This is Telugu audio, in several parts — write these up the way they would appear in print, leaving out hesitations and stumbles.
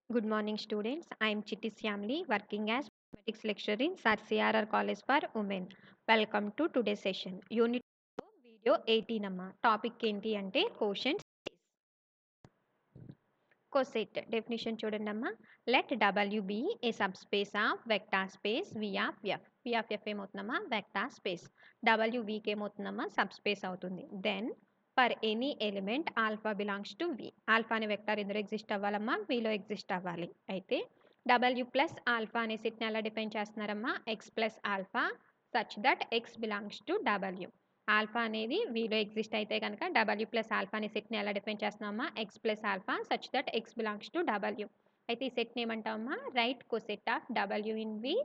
Good morning, students. I am Chitti Syamli, working as mathematics lecturer in CRR College for Women. Welcome to today's session. Unit video 18 అమ్మ. టాపిక్ ఏంటి అంటే కోషంట్ కోసెట్ డెఫినేషన్ చూడండి అమ్మా. Let W be a sub space of vector space V of F. V of F ఏమవుతుందమ్మా వెక్టార్ స్పేస్. డబ్ల్యూ వికి ఏమవుతుందమ్మా సబ్ స్పేస్ అవుతుంది. Then for any element alpha belongs to V. Alpha అనే వెక్టార్ ఎందులో ఎగ్జిస్ట్ అవ్వాలమ్మా విలో ఎగ్జిస్ట్ అవ్వాలి. అయితే డబ్ల్యూ ప్లస్ ఆల్ఫా అనే సెట్ని ఎలా డిఫైన్ చేస్తున్నారమ్మా X plus alpha such that X belongs to W. Alpha అనేది విలో ఎగ్జిస్ట్ అయితే కనుక డబ్ల్యూ ప్లస్ ఆల్ఫా అనే సెట్ని ఎలా డిఫైన్ చేస్తున్నామా x plus alpha such that X belongs to W. అయితే ఈ సెట్ని ఏమంటామా right coset of W in V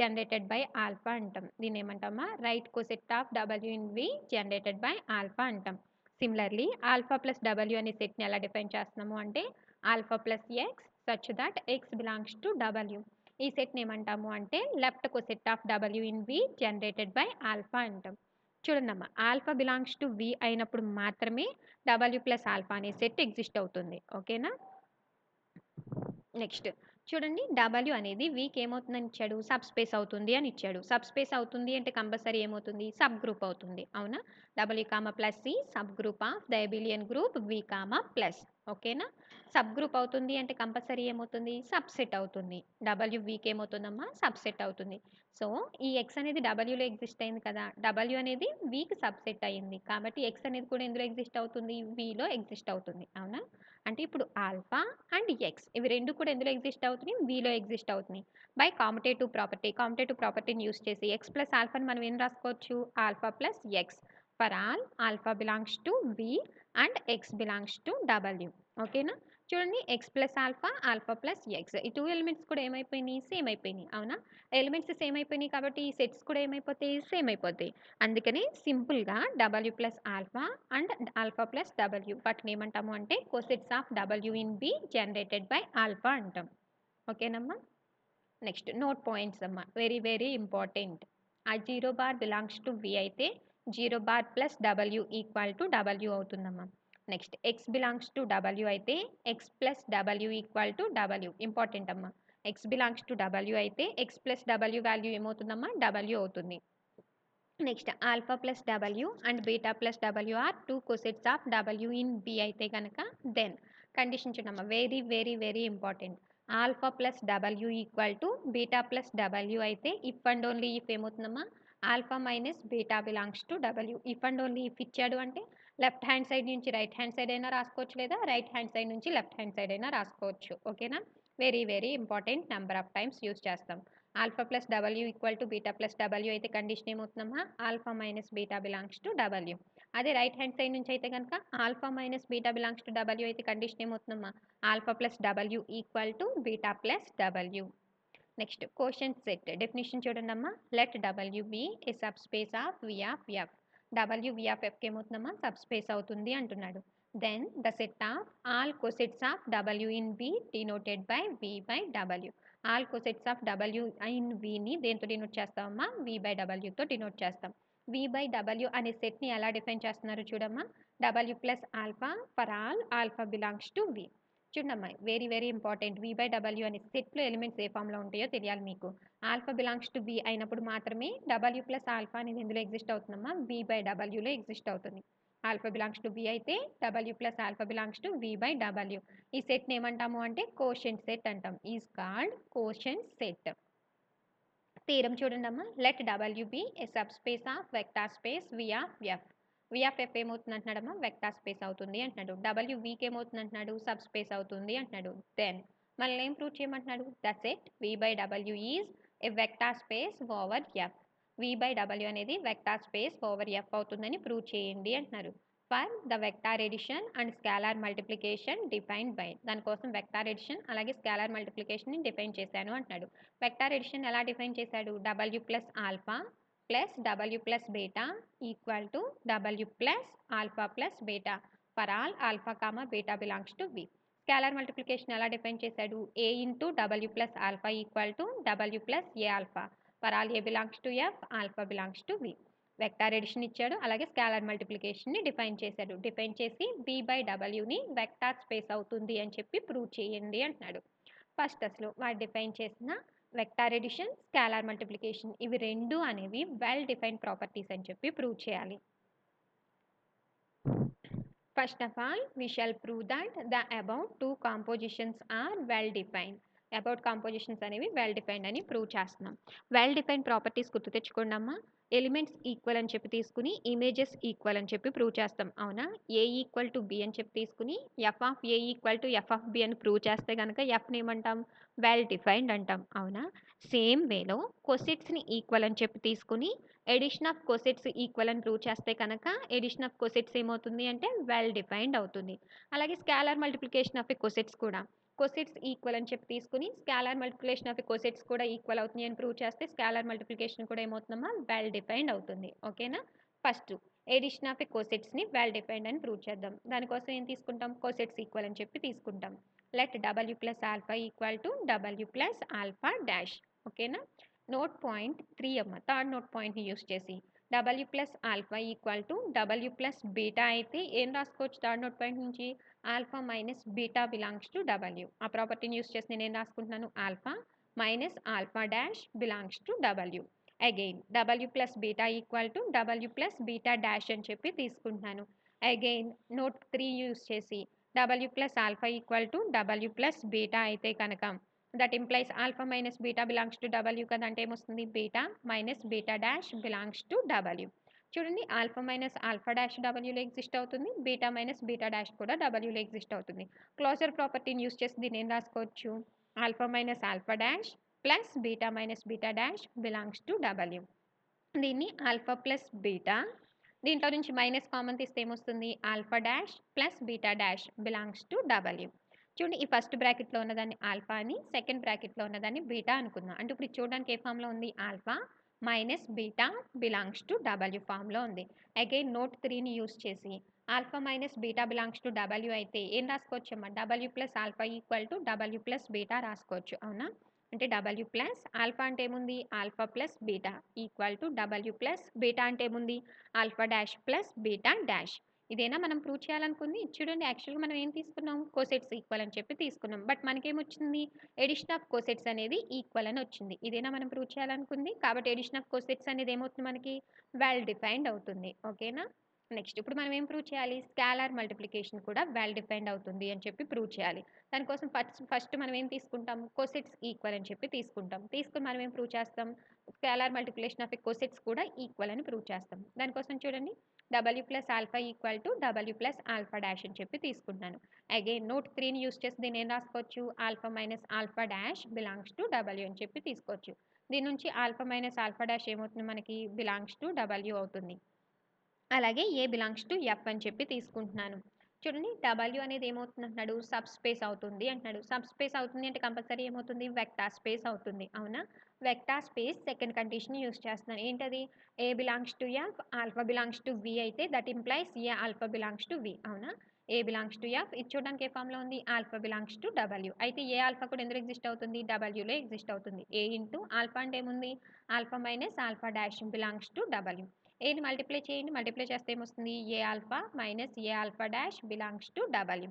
generated by alpha అంటాం. దీన్ని ఏమంటామా right coset of W in V generated by alpha అంటాం. సిమిలర్లీ ఆల్ఫా ప్లస్ డబ్ల్యూ అనే సెట్ని ఎలా డిఫైన్ చేస్తున్నాము అంటే alpha plus x such that X belongs to W. ఈ సెట్ని ఏమంటాము అంటే left coset of W in V generated by alpha అంటాం. చూడండమ్మా ఆల్ఫా బిలాంగ్స్ టు వి అయినప్పుడు మాత్రమే డబ్ల్యూ ప్లస్ ఆల్ఫా అనే సెట్ ఎగ్జిస్ట్ అవుతుంది. ఓకేనా. నెక్స్ట్ చూడండి డబ్ల్యూ అనేది వీక్ ఏమవుతుందని ఇచ్చాడు సబ్ స్పేస్ అవుతుంది అని ఇచ్చాడు. సబ్ స్పేస్ అవుతుంది అంటే కంపల్సరీ ఏమవుతుంది సబ్ గ్రూప్ అవుతుంది. అవునా. W comma plus C sub group of the abelian group V comma plus. ఓకేనా. సబ్ గ్రూప్ అవుతుంది అంటే కంపల్సరీ ఏమవుతుంది సబ్సెట్ అవుతుంది. డబ్ల్యూ వీక్ ఏమవుతుందమ్మా సబ్సెట్ అవుతుంది. సో ఈ ఎక్స్ అనేది డబ్ల్యూలో ఎగ్జిస్ట్ అయింది కదా డబ్ల్యూ అనేది వీక్ సబ్సెట్ అయింది కాబట్టి ఎక్స్ అనేది కూడా ఎందులో ఎగ్జిస్ట్ అవుతుంది విలో ఎగ్జిస్ట్ అవుతుంది. అవునా. అంటే ఇప్పుడు ఆల్ఫా అండ్ ఎక్స్ ఇవి రెండు కూడా ఎందులో ఎగ్జిస్ట్ అవుతున్నాయి విలో ఎగ్జిస్ట్ అవుతున్నాయి. బై కాంపిటేటివ్ ప్రాపర్టీని యూస్ చేసి ఎక్స్ ప్లస్ ఆల్ఫాని మనం ఏం రాసుకోవచ్చు alpha plus X for all alpha belongs to V and X belongs to W. ఓకేనా. చూడండి X plus alpha alpha plus X ఈ టూ ఎలిమెంట్స్ కూడా ఏమైపోయినాయి సేమ్ అయిపోయినాయి. అవునా. ఎలిమెంట్స్ సేమ్ అయిపోయినాయి కాబట్టి ఈ సెట్స్ కూడా ఏమైపోతాయి సేమ్ అయిపోతాయి. అందుకని సింపుల్గా W plus alpha and alpha plus W వాటిని ఏమంటాము అంటే cosets of W in V generated by alpha అంటాం. ఓకేనమ్మా. నెక్స్ట్ నోట్ పాయింట్స్ అమ్మా వెరీ వెరీ ఇంపార్టెంట్. ఆ zero bar belongs to V అయితే zero bar plus W equal to W అవుతుందమ్మా. Next x belongs to W అయితే x plus W equal to W important అమ్మా. ఎక్స్ బిలాంగ్స్ టు డబ్ల్యూ అయితే x plus W value ఏమవుతుందమ్మా W అవుతుంది. Next alpha plus W and beta plus W are two cosets of W in V అయితే కనుక దెన్ కండిషన్ చూడమ్మా very very very important. Alpha plus W equal to beta plus W అయితే ఇఫ్ అండ్ ఓన్లీ ఇఫ్ ఏమవుతుందమ్మా alpha minus beta belongs to W. If and only if ఇచ్చాడు అంటే లెఫ్ట్ హ్యాండ్ సైడ్ నుంచి రైట్ హ్యాండ్ సైడ్ అయినా రాసుకోవచ్చు లేదా రైట్ హ్యాండ్ సైడ్ నుంచి లెఫ్ట్ హ్యాండ్ సైడ్ అయినా రాసుకోవచ్చు. ఓకేనా. Very very important number of times use చేస్తాం. Alpha plus W equal to beta plus W అయితే కండిషన్ ఏమవుతుందమ్మా alpha minus beta belongs to W. అదే రైట్ హ్యాండ్ సైడ్ నుంచి అయితే కనుక alpha minus beta belongs to W అయితే కండిషన్ ఏమవుతుందమ్మా alpha plus W equal to beta plus W. Next quotient set definition చూడండి అమ్మా. Let W be a sub space of V of F. W V of ఎఫ్కి ఏమవుతుందమ్మా సబ్ స్పేస్ అవుతుంది అంటున్నాడు. Then the set of all cosets of W in B denoted by V by W. All cosets of W in విని దేంతో డినోట్ చేస్తామమ్మా వి బై డబ్ల్యూతో డినోట్ చేస్తాం. వి బై డబ్ల్యూ అనే సెట్ని ఎలా డిఫైన్ చేస్తున్నారు చూడమ్మా W plus alpha for all alpha belongs to V. చూడమ్మా very very important. V by W అనే సెట్లో ఎలిమెంట్స్ ఏ ఫామ్లో ఉంటాయో తెలియాలి మీకు. ఆల్ఫా బిలాంగ్స్ టు వి అయినప్పుడు మాత్రమే డబ్ల్యూ ప్లస్ ఆల్ఫా అనేది ఎందులో ఎగ్జిస్ట్ అవుతుందమ్మా వి బై డబ్ల్యూలో ఎగ్జిస్ట్ అవుతుంది. ఆల్ఫా బిలాంగ్స్ టు వి అయితే W plus alpha belongs to V by W. ఈ సెట్ని ఏమంటాము అంటే కోషంట్ సెట్ అంటాం. Is called quotient set. Theorem చూడండి అమ్మా. Let W be a sub space of vector space V of F. V of F ఏమవుతుంది అంటున్నాడమ్మా వెక్టార్ స్పేస్ అవుతుంది అంటున్నాడు. డబ్ల్యూ వీకి ఏమవుతుంది అంటున్నాడు సబ్ స్పేస్ అవుతుంది అంటున్నాడు. దెన్ మళ్ళీ ఏం ప్రూవ్ చేయమంటున్నాడు the set V by W is a vector space over F. V by W అనేది వెక్టార్ స్పేస్ ఓవర్ ఎఫ్ అవుతుందని ప్రూవ్ చేయండి అంటున్నారు. For the vector addition and scalar multiplication defined by. దానికోసం వెక్టార్ ఎడిషన్ అలాగే స్కాలార్ మల్టిప్లికేషన్ని డిఫైన్ చేశాను అంటున్నాడు. వెక్టార్ ఎడిషన్ ఎలా డిఫైన్ చేశాడు W plus alpha plus W plus beta equal to W plus alpha plus beta for all alpha comma beta belongs to V. Scalar multiplication ఎలా డిఫైన్ చేశాడు a into W plus alpha equal to W plus a alpha for all a belongs to F alpha belongs to V. Vector addition ఇచ్చాడు అలాగే స్కాలార్ మల్టిప్లికేషన్ని డిఫైన్ చేశాడు. డిఫైన్ చేసి వి బై డబ్ల్యూని వెక్టార్ స్పేస్ అవుతుంది అని చెప్పి ప్రూవ్ చేయండి అంటున్నాడు. ఫస్ట్ అసలు వాడు డిఫైన్ చేసిన వెక్టార్ ఎడిషన్, స్కేలార్ మల్టిప్లికేషన్ ఇవి 2 అనేవి వెల్ డిఫైన్డ్ ప్రాపర్టీస్ అని చెప్పి ప్రూవ్ చేయాలి. First of all, we shall prove that the above two compositions are well defined. About compositions అనేవి వెల్ డిఫైన్డ్ అని ప్రూవ్ చేస్తున్నాం. వెల్ డిఫైన్డ్ ప్రాపర్టీస్ గుర్తు తెచ్చుకోండి అమ్మా. ఎలిమెంట్స్ ఈక్వల్ అని చెప్పి తీసుకుని ఇమేజెస్ ఈక్వల్ అని చెప్పి ప్రూవ్ చేస్తాం. అవునా? ఏ ఈక్వల్ టు బి అని చెప్పి తీసుకుని F of A equal to F of B అని ప్రూవ్ చేస్తే కనుక ఎఫ్ని ఏమంటాం? వెల్ డిఫైన్డ్ అంటాం. అవునా? సేమ్ వేలో కొసెట్స్ని ఈక్వల్ అని చెప్పి తీసుకుని ఎడిషన్ ఆఫ్ కొసెట్స్ ఈక్వల్ అని ప్రూవ్ చేస్తే కనుక ఎడిషన్ ఆఫ్ కొసెట్స్ ఏమవుతుంది అంటే వెల్ డిఫైన్డ్ అవుతుంది. అలాగే scalar multiplication of a cosets కూడా కొసెట్స్ ఈక్వల్ అని చెప్పి తీసుకుని స్కేలార్ మల్టిప్లికేషన్ ఆఫ్ కొసెట్స్ కూడా ఈక్వల్ అవుతుంది అని ప్రూవ్ చేస్తే స్కేలార్ మల్టిప్లికేషన్ కూడా ఏమవుతుందమ్మా? వెల్ డిఫైన్డ్ అవుతుంది. ఓకేనా? ఫస్ట్ ఎడిషన్ ఆఫ్ కొసెట్స్ని వెల్ డిఫైన్డ్ అని ప్రూవ్ చేద్దాం. దానికోసం ఏం తీసుకుంటాం? కొసెట్స్ ఈక్వల్ అని చెప్పి తీసుకుంటాం. Let W plus alpha equal to W plus alpha dash. ఓకేనా? నోట్ పాయింట్ 3 అమ్మ, థర్డ్ నోట్ పాయింట్ని యూస్ చేసి W plus alpha equal to W plus beta అయితే ఏం రాసుకోవచ్చు? థర్డ్ నోట్ పాయింట్ నుంచి alpha minus beta belongs to W. ఆ ప్రాపర్టీని యూస్ చేసి నేను ఏం రాసుకుంటున్నాను? Alpha minus alpha dash belongs to W. Again W plus beta equal to W plus beta dash అని చెప్పి తీసుకుంటున్నాను. అగైన్ నోట్ 3 యూస్ చేసి W plus alpha equal to W plus beta అయితే కనుక that implies alpha minus beta belongs to W కదా, అంటే ఏమొస్తుంది? Beta minus beta dash belongs to W. చూడండి, ఆల్ఫా మైనస్ ఆల్ఫా డాష్ డబ్ల్యూలో ఎగ్జిస్ట్ అవుతుంది, బీటా మైనస్ బీటా డాష్ కూడా డబ్ల్యూలో ఎగ్జిస్ట్ అవుతుంది. క్లోజర్ ప్రాపర్టీని యూస్ చేసి దీన్ని ఏం రాసుకోవచ్చు? Alpha minus alpha dash plus beta minus beta dash belongs to W. దీన్ని ఆల్ఫా ప్లస్ బీటా, దీంట్లో నుంచి మైనస్ కామన్ తీస్తే ఏమొస్తుంది? Alpha dash plus beta dash belongs to W. చూడండి, ఈ ఫస్ట్ బ్రాకెట్లో ఉన్నదాన్ని ఆల్ఫా అని, సెకండ్ బ్రాకెట్లో ఉన్నదాన్ని బీటా అనుకుందాం. అంటే ఇప్పుడు చూడడానికి ఏ ఫామ్లో ఉంది? Alpha minus beta belongs to W ఫామ్లో ఉంది. అగైన్ నోట్ 3ని యూస్ చేసి alpha minus beta belongs to W అయితే ఏం రాసుకోవచ్చు అమ్మా? W plus alpha equal to W plus beta రాసుకోవచ్చు. అవునా? అంటే డబ్ల్యూ ప్లస్ ఆల్ఫా అంటే ఏముంది? Alpha plus beta equal to W plus beta అంటే ఏముంది? Alpha dash plus beta dash. ఇదేనా మనం ప్రూవ్ చేయాలనుకుంది? చూడండి, యాక్చువల్గా మనం ఏం తీసుకున్నాం? కోసెట్స్ ఈక్వల్ అని చెప్పి తీసుకున్నాం. బట్ మనకేమొచ్చింది? ఎడిషన్ ఆఫ్ కోసెట్స్ అనేది ఈక్వల్ అని వచ్చింది. ఇదేనా మనం ప్రూవ్ చేయాలనుకుంది? కాబట్టి ఎడిషన్ ఆఫ్ కోసెట్స్ అనేది ఏమవుతుంది మనకి? వెల్ డిఫైన్డ్ అవుతుంది. ఓకేనా? నెక్స్ట్ ఇప్పుడు మనం ఏం ప్రూవ్ చేయాలి? స్కేలార్ మల్టిప్లికేషన్ కూడా వెల్ డిఫైన్డ్ అవుతుంది అని చెప్పి ప్రూవ్ చేయాలి. దానికోసం ఫస్ట్ మనం ఏం తీసుకుంటాం? కోసెట్స్ ఈక్వల్ అని చెప్పి తీసుకుంటాం. తీసుకుని మనం ఏం ప్రూవ్ చేస్తాం? స్కేలార్ మల్టిప్లికేషన్ ఆఫ్ కోసెట్స్ కూడా ఈక్వల్ అని ప్రూవ్ చేస్తాం. దానికోసం చూడండి, W plus alpha equal to W plus alpha dash అని చెప్పి తీసుకుంటున్నాను. అగైన్ నోట్ 3ని యూస్ చేసి దీన్ని ఏం రాసుకోవచ్చు? Alpha minus alpha dash belongs to W అని చెప్పి తీసుకోవచ్చు. దీని నుంచి ఆల్ఫా మైనస్ ఆల్ఫా డాష్ ఏమవుతుంది మనకి? బిలాంగ్స్ టు డబ్ల్యూ అవుతుంది. అలాగే ఏ బిలాంగ్స్ టు ఎఫ్ అని చెప్పి తీసుకుంటున్నాను. చూడండి, డబ్ల్యూ అనేది ఏమవుతుంది అంటున్నాడు? సబ్ స్పేస్ అవుతుంది అంటున్నాడు. సబ్ స్పేస్ అవుతుంది అంటే కంపల్సరీ ఏమవుతుంది? వెక్టార్ స్పేస్ అవుతుంది. అవునా? Vector space second condition use చేస్తున్నాను. ఏంటది? A belongs to F alpha belongs to V అయితే that implies a alpha belongs to V. అవునా? ఏ బిలాంగ్స్ టు ఎఫ్ ఇది చూడడానికి ఏ ఫామ్లో ఉంది? Alpha belongs to W. అయితే ఏ ఆల్ఫా కూడా ఎందులో ఎగ్జిస్ట్ అవుతుంది? డబ్ల్యూలో ఎగ్జిస్ట్ అవుతుంది. ఏ ఇంటూ ఆల్ఫా అంటే ఏముంది? Alpha minus alpha dash belongs to W. ఏని మల్టిప్లై చేయండి, మల్టిప్లై చేస్తే ఏమొస్తుంది? A alpha minus a alpha dash belongs to W.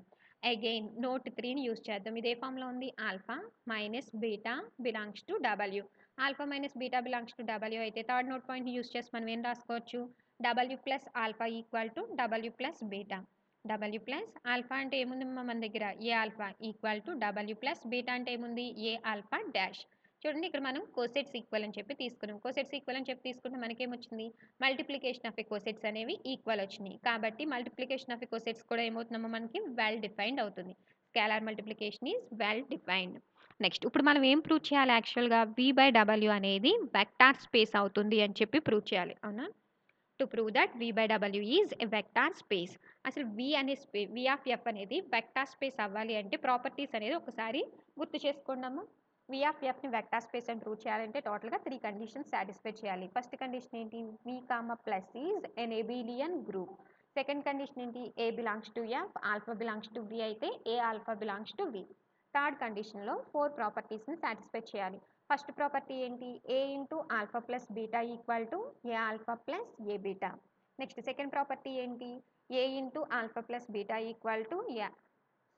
Again note 3ని యూస్ చేద్దాం. ఇదే ఫామ్లో ఉంది. Alpha minus beta belongs to W. Alpha minus beta belongs to W అయితే థర్డ్ నోట్ పాయింట్ని యూస్ చేసి మనం ఏం రాసుకోవచ్చు? W plus alpha equal to W plus beta. W plus alpha అంటే ఏముంది మన దగ్గర? ఏ alpha equal to W plus beta అంటే ఏముంది? ఏ ఆల్ఫా డాష్. చూడండి, ఇక్కడ మనం కోసెట్స్ ఈక్వల్ అని చెప్పి తీసుకున్నాం. కోసెట్స్ ఈక్వల్ అని చెప్పి తీసుకుంటే మనకేమొచ్చింది? మల్టిప్లికేషన్ ఆఫ్ కోసెట్స్ అనేవి ఈక్వల్ వచ్చినాయి. కాబట్టి మల్టిప్లికేషన్ ఆఫ్ కోసెట్స్ కూడా ఏమవుతుందమ్మా మనకి? వెల్ డిఫైన్డ్ అవుతుంది. Scalar multiplication is well defined. Next ఇప్పుడు మనం ఏం ప్రూవ్ చేయాలి? యాక్చువల్గా వి బై డబ్ల్యూ అనేది వెక్టార్ స్పేస్ అవుతుంది అని చెప్పి ప్రూవ్ చేయాలి. అవునా? To prove that V by W is a vector space. అసలు వి అనే వి ఆఫ్ ఎఫ్ అనేది వెక్టార్ స్పేస్ అవ్వాలి అంటే ప్రాపర్టీస్ అనేది ఒకసారి గుర్తు చేసుకోండమ్మా. వి ఆఫ్ ఎఫ్ని వెక్టార్ స్పేస్ అని ప్రూవ్ చేయాలంటే టోటల్గా 3 కండిషన్స్ సాటిస్ఫై చేయాలి. ఫస్ట్ కండిషన్ ఏంటి? V comma plus is an abelian group. Second condition ఏంటి? A belongs to F alpha belongs to V అయితే a alpha belongs to V. Third కండిషన్లో 4 ప్రాపర్టీస్ని సాటిస్ఫై చేయాలి. ఫస్ట్ ప్రాపర్టీ ఏంటి? A into alpha plus beta equal to A alpha plus a beta. Next second property ఏంటి? A into alpha plus beta equal to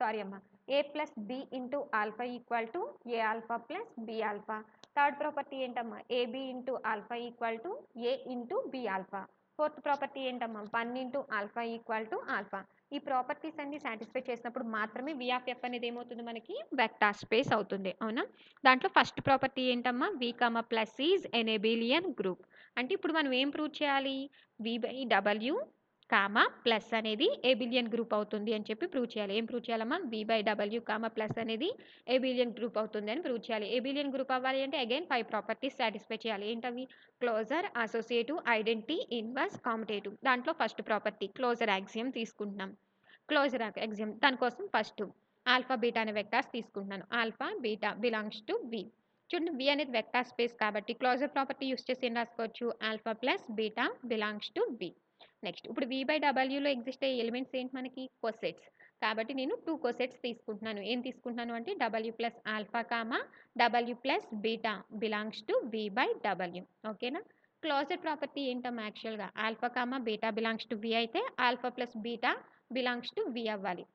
sorry అమ్మా, a plus B into alpha equal to A alpha plus B alpha. Third property ఏంటమ్మా, a b into alpha equal to A into B alpha. Fourth property ఏంటమ్మా, 1 into alpha equal to alpha. ఈ ప్రాపర్టీస్ అన్ని సాటిస్ఫై చేసినప్పుడు మాత్రమే వి ఆఫ్ ఎఫ్ అనేది ఏమవుతుంది మనకి వెక్టార్ స్పేస్ అవుతుంది. అవునా? దాంట్లో ఫస్ట్ ప్రాపర్టీ ఏంటమ్మా, V comma plus is an abelian group. అంటే ఇప్పుడు మనం ఏం ప్రూవ్ చేయాలి, V by W comma plus అనేది ఏబిలియన్ గ్రూప్ అవుతుంది అని చెప్పి ప్రూవ్ చేయాలి. ఏం ప్రూవ్ చేయాలమ్మా, V by W comma plus అనేది ఏబిలియన్ గ్రూప్ అవుతుంది అని ప్రూవ్ చేయాలి. ఏబిలియన్ గ్రూప్ అవ్వాలి అంటే అగైన్ 5 ప్రాపర్టీస్ సాటిస్ఫై చేయాలి. ఏంటవి, closure, associative, identity, inverse, commutative. దాంట్లో ఫస్ట్ ప్రాపర్టీ క్లోజర్ యాక్సియం తీసుకుంటున్నాం. క్లోజర్ యాక్సియం దానికోసం ఫస్ట్ ఆల్ఫా బీటా అనే వెక్టార్స్ తీసుకుంటున్నాను. Alpha beta belongs to V. చూడండి, వి అనేది వెక్టార్ స్పేస్ కాబట్టి క్లోజర్ ప్రాపర్టీ యూస్ చేసి ఏం రాసుకోవచ్చు, alpha plus beta belongs to V. Next ఇప్పుడు వి బై డబ్ల్యూలో ఎగ్జిస్ట్ అయ్యే ఎలిమెంట్స్ ఏంటి మనకి, కొసెట్స్. కాబట్టి నేను 2 కొసెట్స్ తీసుకుంటున్నాను. ఏం తీసుకుంటున్నాను అంటే W plus alpha comma W plus beta belongs to V by W. ఓకేనా? క్లోజర్ ప్రాపర్టీ ఏంటమ్మా, యాక్చువల్గా alpha comma beta belongs to V అయితే alpha plus beta belongs to V అవ్వాలి.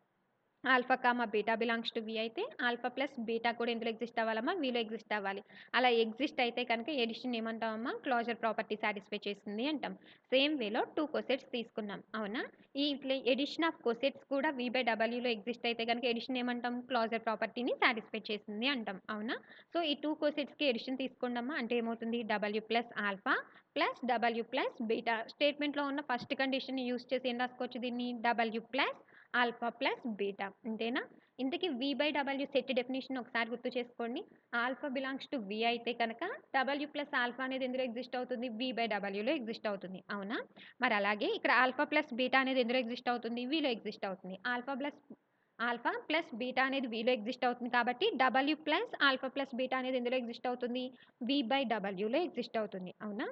Alpha comma beta belongs to V అయితే ఆల్ఫా ప్లస్ బీటా కూడా ఎందులో ఎగ్జిస్ట్ అవ్వాలమ్మా, విలో ఎగ్జిస్ట్ అవ్వాలి. అలా ఎగ్జిస్ట్ అయితే కనుక ఎడిషన్ ఏమంటామమ్మా, క్లోజర్ ప్రాపర్టీ సాటిస్ఫై చేస్తుంది అంటాం. సేమ్ వేలో 2 కొసెట్స్ తీసుకున్నాం. అవునా? ఈ ఎడిషన్ ఆఫ్ కొసెట్స్ కూడా వి బై డబ్ల్యూలో ఎగ్జిస్ట్ అయితే కనుక ఎడిషన్ ఏమంటాం, క్లోజర్ ప్రాపర్టీని సాటిస్ఫై చేస్తుంది అంటాం. అవునా? సో ఈ 2 కొసెట్స్కి ఎడిషన్ తీసుకోండమ్మా. అంటే ఏమవుతుంది, W plus alpha plus W plus beta. స్టేట్మెంట్లో ఉన్న ఫస్ట్ కండిషన్ యూస్ చేసి ఏం రాసుకోవచ్చు దీన్ని, W plus alpha plus beta. అంతేనా? ఇంతకీ V by W set definition ఒకసారి గుర్తు చేసుకోండి. ఆల్ఫా బిలాంగ్స్ టు వి అయితే కనుక డబ్ల్యూ ప్లస్ ఆల్ఫా అనేది ఎందులో ఎగ్జిస్ట్ అవుతుంది, వి బై డబ్ల్యూలో ఎగ్జిస్ట్ అవుతుంది. అవునా? మరి అలాగే ఇక్కడ ఆల్ఫా ప్లస్ బీటా అనేది ఎందులో ఎగ్జిస్ట్ అవుతుంది, విలో ఎగ్జిస్ట్ అవుతుంది. ఆల్ఫా ప్లస్ బీటా అనేది విలో ఎగ్జిస్ట్ అవుతుంది కాబట్టి W plus alpha plus beta అనేది ఎందులో ఎగ్జిస్ట్ అవుతుంది, వి బై డబ్ల్యూలో ఎగ్జిస్ట్ అవుతుంది. అవునా?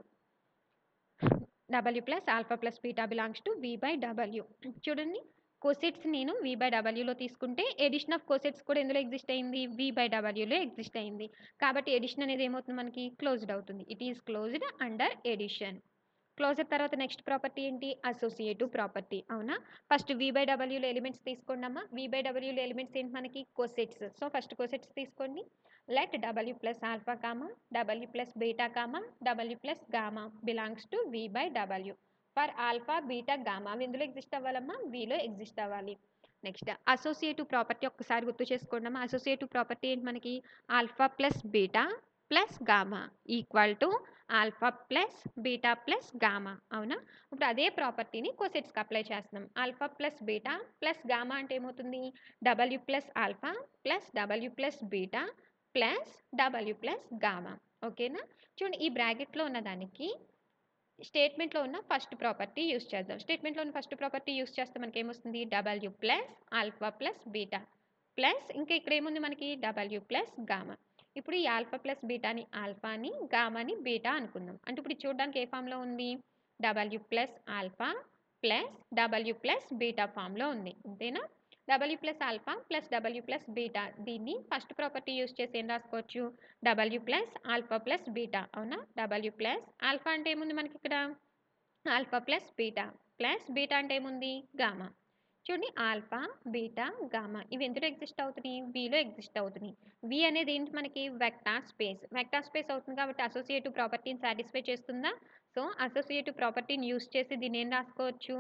W plus alpha plus beta belongs to V by W. చూడండి, కొసెట్స్ నేను వి బై డబ్ల్యూలో తీసుకుంటే ఎడిషన్ ఆఫ్ కొసెట్స్ కూడా ఎందులో ఎగ్జిస్ట్ అయింది, వి బై డబ్ల్యూలో ఎగ్జిస్ట్ అయింది. కాబట్టి ఎడిషన్ అనేది ఏమవుతుంది మనకి, క్లోజ్డ్ అవుతుంది. It is closed under addition. Closure తర్వాత నెక్స్ట్ ప్రాపర్టీ ఏంటి, అసోసియేటివ్ ప్రాపర్టీ. అవునా? ఫస్ట్ వి బై డబ్ల్యూలో ఎలిమెంట్స్ తీసుకోండమ్మా. వి బై డబ్ల్యూలో ఎలిమెంట్స్ ఏంటి మనకి, కొసెట్స్. సో ఫస్ట్ కొసెట్స్ తీసుకోండి. Let W plus alpha comma W plus beta comma W plus gamma belongs to V by W. For alpha beta gamma అవి ఎందులో ఎగ్జిస్ట్ అవ్వాలమ్మా, విలో ఎగ్జిస్ట్ అవ్వాలి. నెక్స్ట్ అసోసియేటివ్ ప్రాపర్టీ ఒక్కసారి గుర్తు చేసుకోండమ్మా. అసోసియేటివ్ ప్రాపర్టీ ఏంటి మనకి, alpha plus beta plus gamma equal to alpha plus beta plus gamma. అవునా? ఇప్పుడు అదే ప్రాపర్టీని కొసెట్స్కి అప్లై చేస్తున్నాం. Alpha plus beta plus gamma అంటే ఏమవుతుంది, W plus alpha plus W plus beta plus W plus gamma. ఓకేనా? చూడండి, ఈ బ్రాకెట్లో ఉన్న దానికి స్టేట్మెంట్లో ఉన్న ఫస్ట్ ప్రాపర్టీ యూస్ చేద్దాం. స్టేట్మెంట్లో ఉన్న ఫస్ట్ ప్రాపర్టీ యూస్ చేస్తే మనకి ఏమొస్తుంది, W plus alpha plus beta plus ఇంకా ఇక్కడ ఏముంది మనకి, డబ్ల్యూ ప్లస్ గామా. ఇప్పుడు ఈ ఆల్ఫా ప్లస్ బీటాని ఆల్ఫాని గామాని బీటా అనుకుందాం. అంటే ఇప్పుడు చూడడానికి ఏ ఫామ్లో ఉంది, W plus alpha plus W plus beta ఫామ్లో ఉంది. అంతేనా? W plus alpha plus W plus beta, దీన్ని ఫస్ట్ ప్రాపర్టీ యూస్ చేసి ఏం రాసుకోవచ్చు, W plus alpha plus beta. అవునా? డబ్ల్యూ ప్లస్ ఆల్ఫా అంటే ఏముంది మనకి ఇక్కడ, ఆల్ఫా ప్లస్ బీటా అంటే ఏముంది, గామా. చూడండి, ఆల్ఫా బీటా గామా ఇవి ఎందులో ఎగ్జిస్ట్ అవుతున్నాయి, విలో ఎగ్జిస్ట్ అవుతున్నాయి. వి అనేది ఏంటి మనకి, వెక్టార్ స్పేస్ అవుతుంది కాబట్టి అసోసియేటివ్ ప్రాపర్టీని సాటిస్ఫై చేస్తుందా. సో అసోసియేటివ్ ప్రాపర్టీని యూస్ చేసి దీన్ని ఏం రాసుకోవచ్చు,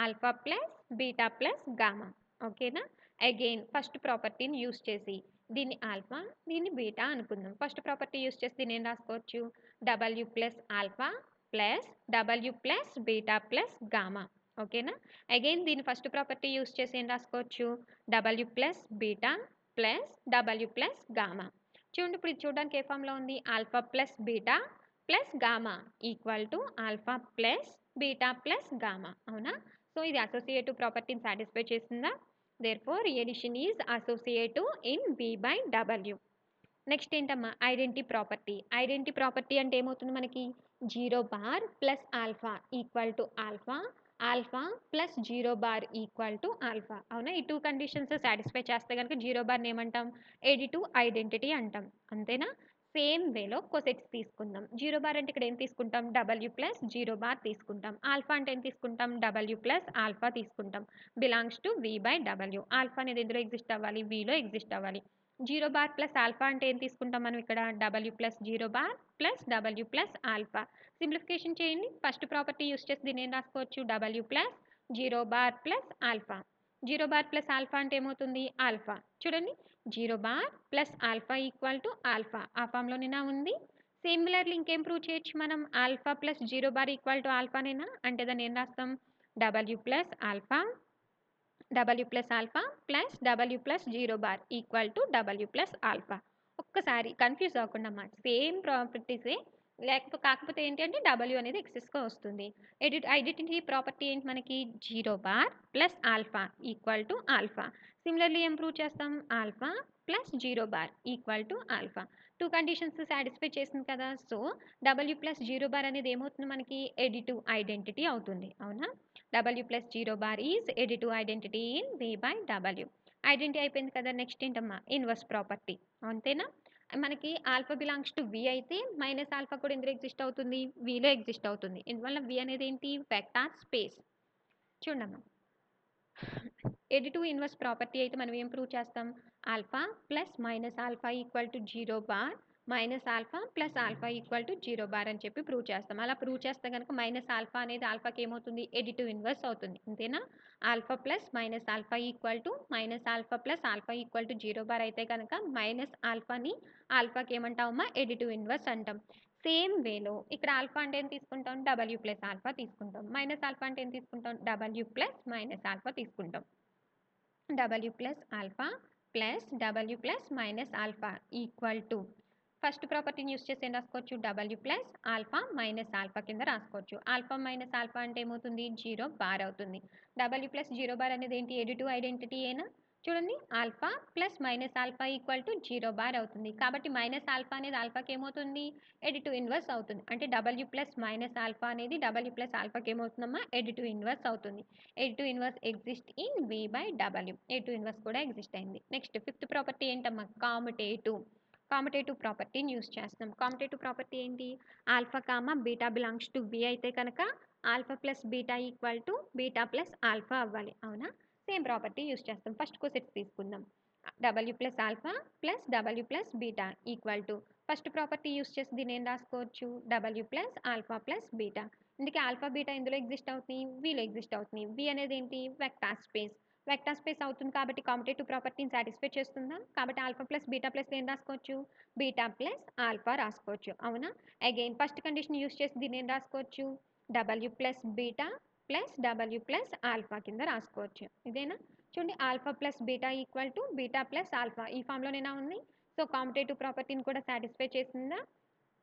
alpha plus beta plus gamma. ఓకేనా? అగైన్ ఫస్ట్ ప్రాపర్టీని యూస్ చేసి దీన్ని ఆల్ఫా దీన్ని బీటా అనుకుందాం. ఫస్ట్ ప్రాపర్టీ యూస్ చేసి దీన్ని ఏం రాసుకోవచ్చు, W plus alpha plus W plus beta plus gamma. ఓకేనా? అగైన్ దీని ఫస్ట్ ప్రాపర్టీ యూస్ చేసి ఏం రాసుకోవచ్చు, W plus beta plus W plus gamma. చూడండి, ఇప్పుడు ఇది చూడడానికి ఏ ఫామ్లో ఉంది, alpha plus beta plus gamma equal to alpha plus beta plus gamma. అవునా? సో ఇది అసోసియేటివ్ ప్రాపర్టీని సాటిస్ఫై చేస్తుందా. Therefore, addition is associative in V by W. Next ఏంటమ్మా, ఐడెంటిటీ ప్రాపర్టీ అంటే ఏమవుతుంది మనకి, 0 bar plus alpha equal to alpha plus 0 bar equal to alpha. అవునా? ఈ 2 కండిషన్స్ సాటిస్ఫై చేస్తే కనుక 0 బార్ని ఏమంటాం, ఎడిటివ్ ఐడెంటిటీ అంటాం. అంతేనా? సేమ్ వేలో కొసెట్స్ తీసుకుందాం. 0 బార్ అంటే ఇక్కడ ఏం తీసుకుంటాం? డబ్ల్యూ ప్లస్ 0 బార్ తీసుకుంటాం. ఆల్ఫా అంటే ఏం తీసుకుంటాం? డబ్ల్యూ ప్లస్ ఆల్ఫా తీసుకుంటాం. Belongs to V by W. Alpha అనేది ఎందులో ఎగ్జిస్ట్ అవ్వాలి? విలో ఎగ్జిస్ట్ అవ్వాలి. 0 బార్ ప్లస్ ఆల్ఫా అంటే ఏం తీసుకుంటాం మనం ఇక్కడ? W plus 0 bar plus W plus alpha. Simplification చేయండి. ఫస్ట్ ప్రాపర్టీ యూజ్ చేసి దీన్ని ఏం రాసుకోవచ్చు? W plus 0 bar plus alpha. 0 bar plus alpha అంటే ఏమవుతుంది? ఆల్ఫా. చూడండి 0 bar plus alpha equal to alpha. ఆ ఫామ్‌లోనేనా ఉంది? సిమిలర్‌లీ ఇంకేం ప్రూవ్ చేయొచ్చు మనం? Alpha plus 0 bar equal to ఆల్ఫానేనా? అంటే దాన్ని ఏం రాస్తాం? W plus alpha, W plus alpha plus W plus 0 bar equal to W plus alpha. ఒక్కసారి కన్‌ఫ్యూజ్ అవ్వకుండా అన్నమాట. సేమ్ ప్రాపర్టీసే కాకపోతే ఏంటి అంటే డబ్ల్యూ అనేది ఎక్సెస్‌గా వస్తుంది. ఐడెంటిటీ ప్రాపర్టీ ఏంటి మనకి? 0 bar plus alpha equal to alpha. Similarly ఏం ప్రూవ్ చేస్తాం? Alpha plus 0 bar equal to alpha. 2 conditions satisfy చేసింది కదా! సో, డబ్ల్యూ ప్లస్ 0 బార్ అనేది ఏమవుతుంది మనకి? అడిటివ్ ఐడెంటిటీ అవుతుంది. అవునా? W plus 0 bar is additive identity in V by W. Identity అయిపోయింది కదా! నెక్స్ట్ ఏంటమ్మా? Inverse property. అంతేనా? మనకి ఆల్ఫా బిలాంగ్స్ టు వి అయితే మైనస్ ఆల్ఫా కూడా ఎందులో ఎగ్జిస్ట్ అవుతుంది? విలో ఎగ్జిస్ట్ అవుతుంది. ఎందువల్ల వి అనేది ఏంటి? Vector space. చూడమ్మా. ఎడిటివ్ ఇన్వర్స్ ప్రాపర్టీ అయితే మనం ఏం ప్రూవ్ చేస్తాం? Alpha plus minus alpha equal to 0 bar minus alpha plus alpha equal to 0 bar అని చెప్పి ప్రూవ్ చేస్తాం. అలా ప్రూవ్ చేస్తే కనుక మైనస్ ఆల్ఫా అనేది ఆల్ఫాకి ఏమవుతుంది? ఎడిటివ్ ఇన్వర్స్ అవుతుంది. అంతేనా? Alpha plus minus alpha equal to minus alpha plus alpha equal to 0 bar అయితే కనుక మైనస్ ఆల్ఫాని ఆల్ఫాకి ఏమంటామమ్మా? ఎడిటివ్ ఇన్వర్స్ అంటాం. సేమ్ వేలో ఇక్కడ ఆల్ఫా అంటే ఏం తీసుకుంటాం? డబ్ల్యూ ప్లస్ ఆల్ఫా తీసుకుంటాం. మైనస్ ఆల్ఫా అంటే ఏం తీసుకుంటాం? డబ్ల్యూ ప్లస్ మైనస్ ఆల్ఫా తీసుకుంటాం. W plus alpha plus W plus minus alpha equal to first ప్రాపర్టీని యూస్ చేసి ఏం రాసుకోవచ్చు? W plus alpha minus alpha కింద రాసుకోవచ్చు. ఆల్ఫా మైనస్ ఆల్ఫా అంటే ఏమవుతుంది? 0 బార్ అవుతుంది. డబ్ల్యూ ప్లస్ 0 బార్ అనేది ఏంటి? ఎడిటివ్ ఐడెంటిటీ ఏనా? చూడండి alpha plus minus alpha equal to 0 bar అవుతుంది. కాబట్టి మైనస్ ఆల్ఫా అనేది ఆల్ఫాకి ఏమవుతుంది? ఎడిటివ్ ఇన్వర్స్ అవుతుంది. అంటే డబ్ల్యూ ప్లస్ మైనస్ ఆల్ఫా అనేది డబ్ల్యూ ప్లస్ ఆల్ఫాకి ఏమవుతుందమ్మా? ఎడిటివ్ ఇన్వర్స్ అవుతుంది. Additive inverse exist in V by W. Additive inverse కూడా ఎగ్జిస్ట్ అయింది. నెక్స్ట్ ఫిఫ్త్ ప్రాపర్టీ ఏంటమ్మా? కాముటేటివ్. కాముటేటివ్ ప్రాపర్టీని యూస్ చేస్తున్నాం. కాముటేటివ్ ప్రాపర్టీ ఏంటి? Alpha comma beta belongs to V అయితే కనుక alpha plus beta equal to beta plus alpha అవ్వాలి. అవునా? సేమ్ ప్రాపర్టీ యూస్ చేస్తాం. ఫస్ట్ కోసెట్స్ తీసుకుందాం. W plus alpha plus W plus beta equal to first property use చేసి దీన్ని ఏం రాసుకోవచ్చు? W plus alpha plus beta. ఇందుకే ఆల్ఫా బీటా ఎందులో ఎగ్జిస్ట్ అవుతుంది? విలో ఎగ్జిస్ట్ అవుతుంది. వి అనేది ఏంటి? Vector space. వెక్టార్ స్పేస్ అవుతుంది కాబట్టి కాంపిటేటివ్ ప్రాపర్టీని సాటిస్ఫై చేస్తుందా? కాబట్టి ఆల్ఫా ప్లస్ బీటా ప్లస్ ఏం రాసుకోవచ్చు? బీటా ప్లస్ ఆల్ఫా రాసుకోవచ్చు. అవునా? అగైన్ ఫస్ట్ కండిషన్ యూస్ చేసి దీన్ని ఏం రాసుకోవచ్చు? W plus beta plus W plus alpha కింద రాసుకోవచ్చు. ఇదేనా? చూడండి alpha plus beta equal to beta plus alpha ఈ ఫామ్లోనేనా ఉంది. సో కాంపిటేటివ్ ప్రాపర్టీని కూడా సాటిస్ఫై చేసిందా?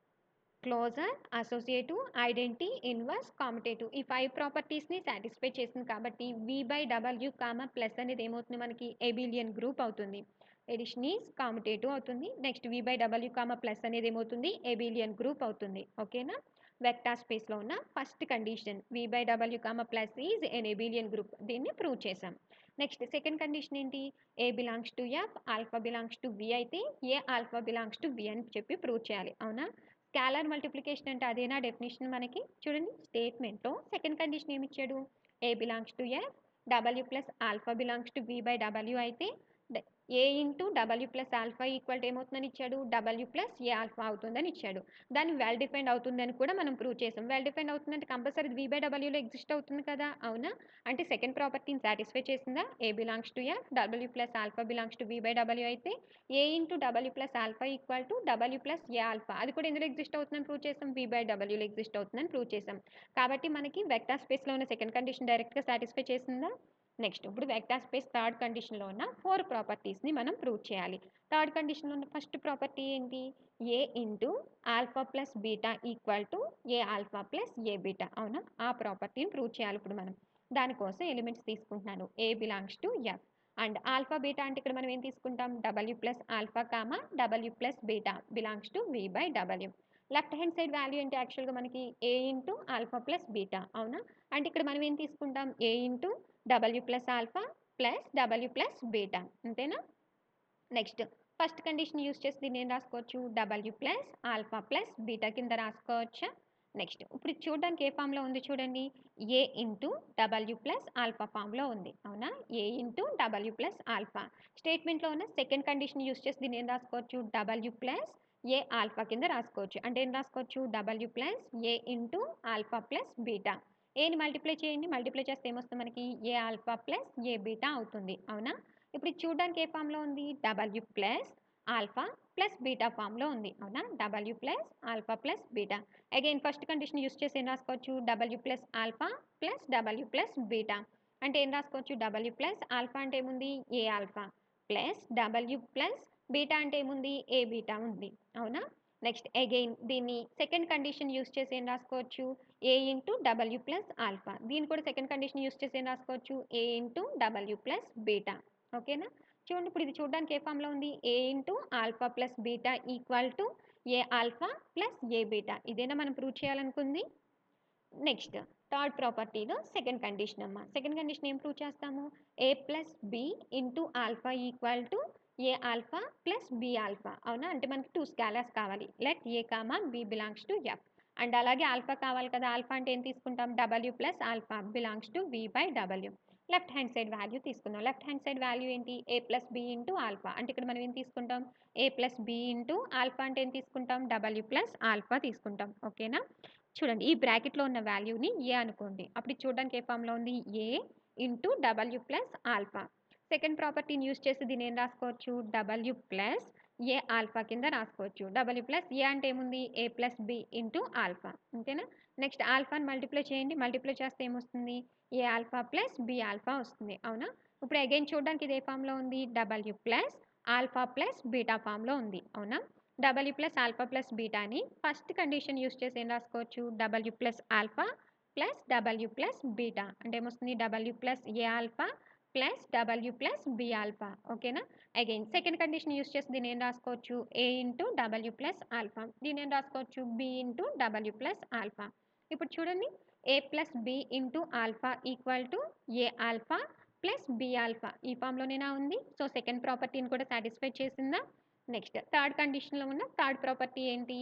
Closure, associative, identity, inverse, commutative ఈ 5 ప్రాపర్టీస్ని సాటిస్ఫై చేసింది కాబట్టి V by W comma plus అనేది ఏమవుతుంది మనకి? ఎబిలియన్ గ్రూప్ అవుతుంది. ఎడిషన్ ఈజ్ కాముటేటివ్ అవుతుంది. Next V by W comma plus అనేది ఏమవుతుంది? ఎబిలియన్ గ్రూప్ అవుతుంది. ఓకేనా? వెక్టార్ స్పేస్లో ఉన్న first condition V by W comma plus is an abelian group దీన్ని ప్రూవ్ చేసాం. నెక్స్ట్ సెకండ్ కండిషన్ ఏంటి? A belongs to F alpha belongs to V అయితే a alpha belongs to V అని చెప్పి ప్రూవ్ చేయాలి. అవునా? స్కాలర్ మల్టిప్లికేషన్ అంటే అదేనా డెఫినిషన్ మనకి? చూడండి స్టేట్మెంట్‌లో సెకండ్ కండిషన్ ఏమి ఇచ్చాడు? A belongs to F W plus alpha belongs to V by W అయితే a into W plus alpha equal to ఏమవుతుందని ఇచ్చాడు? డబ్ల్యూ ప్లస్ ఏ ఆల్ఫా అవుతుందని ఇచ్చాడు. దాన్ని వెల్ డిఫైన్డ్ అవుతుందని కూడా మనం ప్రూవ్ చేసాం. వెల్ డిఫైన్డ్ అవుతుందంటే కంపల్సరీ వి బై డబ్ల్యూలో ఎగ్జిస్ట్ అవుతుంది కదా! అవునా? అంటే సెకండ్ ప్రాపర్టీని సాటిస్ఫై చేసిందా? A belongs to F W plus alpha belongs to V by W అయితే a into W plus alpha equal to W plus a alpha అది కూడా ఎందులో ఎగ్జిస్ట్ అవుతుందని ప్రూవ్ చేసాం? వి బై డబ్ల్యూలో ఎగ్జిస్ట్ అవుతుందని ప్రూవ్ చేసాం. కాబట్టి మనకి వెక్టార్ స్పేస్లో ఉన్న సెకండ్ కండిషన్ డైరెక్ట్గా సాటిస్ఫై చేసిందా? నెక్స్ట్ ఇప్పుడు వెక్టార్ స్పేస్ థర్డ్ కండిషన్లో ఉన్న 4 ప్రాపర్టీస్ని మనం ప్రూవ్ చేయాలి. థర్డ్ కండిషన్లో ఉన్న ఫస్ట్ ప్రాపర్టీ ఏంటి? A into alpha plus beta equal to A alpha plus a beta అవునా? ఆ ప్రాపర్టీని ప్రూవ్ చేయాలి ఇప్పుడు మనం. దానికోసం ఎలిమెంట్స్ తీసుకుంటున్నాను. A belongs to F and alpha beta అంటే ఇక్కడ మనం ఏం తీసుకుంటాం? W plus alpha comma W plus beta belongs to V by W. Left hand side value అంటే యాక్చువల్గా మనకి a into alpha plus beta అవునా? అంటే ఇక్కడ మనం ఏం తీసుకుంటాం? A into W plus alpha plus W plus beta అంతేనా? నెక్స్ట్ ఫస్ట్ కండిషన్ యూజ్ చేసి దీన్ని ఏం రాసుకోవచ్చు W plus alpha plus beta కింద రాసుకోవచ్చా. నెక్స్ట్ ఇప్పుడు ఇది చూడడానికి ఏ ఫామ్లో ఉంది చూడండి, ఏ ఇంటూ డబ్ల్యూ ప్లస్ ఆల్ఫా ఫామ్లో ఉంది అవునా. ఏ ఇంటూ డబ్ల్యూ ప్లస్ ఆల్ఫా స్టేట్మెంట్లో ఉన్న సెకండ్ కండిషన్ యూజ్ చేసి దీన్ని ఏం రాసుకోవచ్చు డబ్ల్యూ ప్లస్ ఏ ఆల్ఫా కింద రాసుకోవచ్చు. అంటే ఏం రాసుకోవచ్చు డబ్ల్యూ ప్లస్ ఏ ఇంటూ ఆల్ఫా ప్లస్ బీటా. ఏని మల్టిప్లై చేయండి, మల్టిప్లై చేస్తే ఏమొస్తుంది మనకి ఏ ఆల్ఫా ప్లస్ ఏ బీటా అవుతుంది అవునా. ఇప్పుడు ఇది చూడడానికి ఏ ఫామ్లో ఉంది W plus alpha plus beta ఫామ్లో ఉంది అవునా. W plus alpha plus beta. Again first condition use చేసి ఏం రాసుకోవచ్చు W plus alpha plus W plus beta. అంటే ఏం రాసుకోవచ్చు డబ్ల్యూ ప్లస్ ఆల్ఫా అంటే ఏముంది ఏ alpha plus W plus beta అంటే ఏముంది ఏ బీటా ఉంది అవునా. నెక్స్ట్ అగైన్ దీన్ని సెకండ్ కండిషన్ యూస్ చేసి ఏం రాసుకోవచ్చు a into W plus alpha. దీన్ని కూడా సెకండ్ కండిషన్ యూస్ చేసి ఏం రాసుకోవచ్చు a into W plus beta. ఓకేనా. చూడండి ఇప్పుడు ఇది చూడడానికి ఏ ఫామ్లో ఉంది a into alpha plus beta equal to A alpha plus a beta. ఇదేనా మనం ప్రూవ్ చేయాలనుకుంది. నెక్స్ట్ థర్డ్ ప్రాపర్టీలో సెకండ్ కండిషన్ అమ్మ. సెకండ్ కండిషన్ ఏం ప్రూవ్ చేస్తాము ఏ plus B into alpha equal to A alpha plus B alpha అవునా. అంటే మనకి 2 స్కాలర్స్ కావాలి. Let A comma B belongs to F. And అలాగే ఆల్ఫా కావాలి కదా, ఆల్ఫా అంటే ఏం తీసుకుంటాం W plus alpha belongs to V by W. Left hand side value తీసుకుందాం. లెఫ్ట్ హ్యాండ్ సైడ్ వాల్యూ ఏంటి A plus B into alpha. అంటే ఇక్కడ మనం ఏం తీసుకుంటాం A plus B into alpha అంటే ఏం తీసుకుంటాం డబ్ల్యూ ప్లస్ ఆల్ఫా తీసుకుంటాం. ఓకేనా. చూడండి ఈ బ్రాకెట్లో ఉన్న వాల్యూని ఏ అనుకోండి. అప్పుడు ఇది చూడడానికి ఏ ఫామ్లో ఉంది a into W plus alpha. Second ప్రాపర్టీని యూజ్ చేసి దీన్ని ఏం రాసుకోవచ్చు డబ్ల్యూ ప్లస్ ఏ ఆల్ఫా కింద రాసుకోవచ్చు. డబ్ల్యూ ప్లస్ ఏ అంటే ఏముంది a plus B into alpha అంతేనా. నెక్స్ట్ ఆల్ఫాని మల్టిప్లై చేయండి, మల్టిప్లై చేస్తే ఏమొస్తుంది a alpha plus B alpha వస్తుంది అవునా. ఇప్పుడు అగైన్ చూడడానికి ఇది ఏ ఫామ్లో ఉంది W plus alpha plus beta ఫామ్లో ఉంది అవునా. డబ్ల్యూ ప్లస్ ఆల్ఫా ప్లస్ బీటాని ఫస్ట్ కండిషన్ యూస్ చేసి ఏం రాసుకోవచ్చు W plus alpha plus W plus beta. అంటే ఏమొస్తుంది W plus a alpha plus W plus B alpha. ఓకేనా. అగైన్ సెకండ్ కండిషన్ యూస్ చేసి దీన్ని ఏం రాసుకోవచ్చు a into W plus alpha. దీన్ని ఏం రాసుకోవచ్చు b into W plus alpha. ఇప్పుడు చూడండి a plus B into alpha equal to A alpha plus B alpha ఈ ఫామ్లోనేనా ఉంది. సో సెకండ్ ప్రాపర్టీని కూడా సాటిస్ఫై చేసిందా. నెక్స్ట్ థర్డ్ కండిషన్లో ఉన్న థర్డ్ ప్రాపర్టీ ఏంటి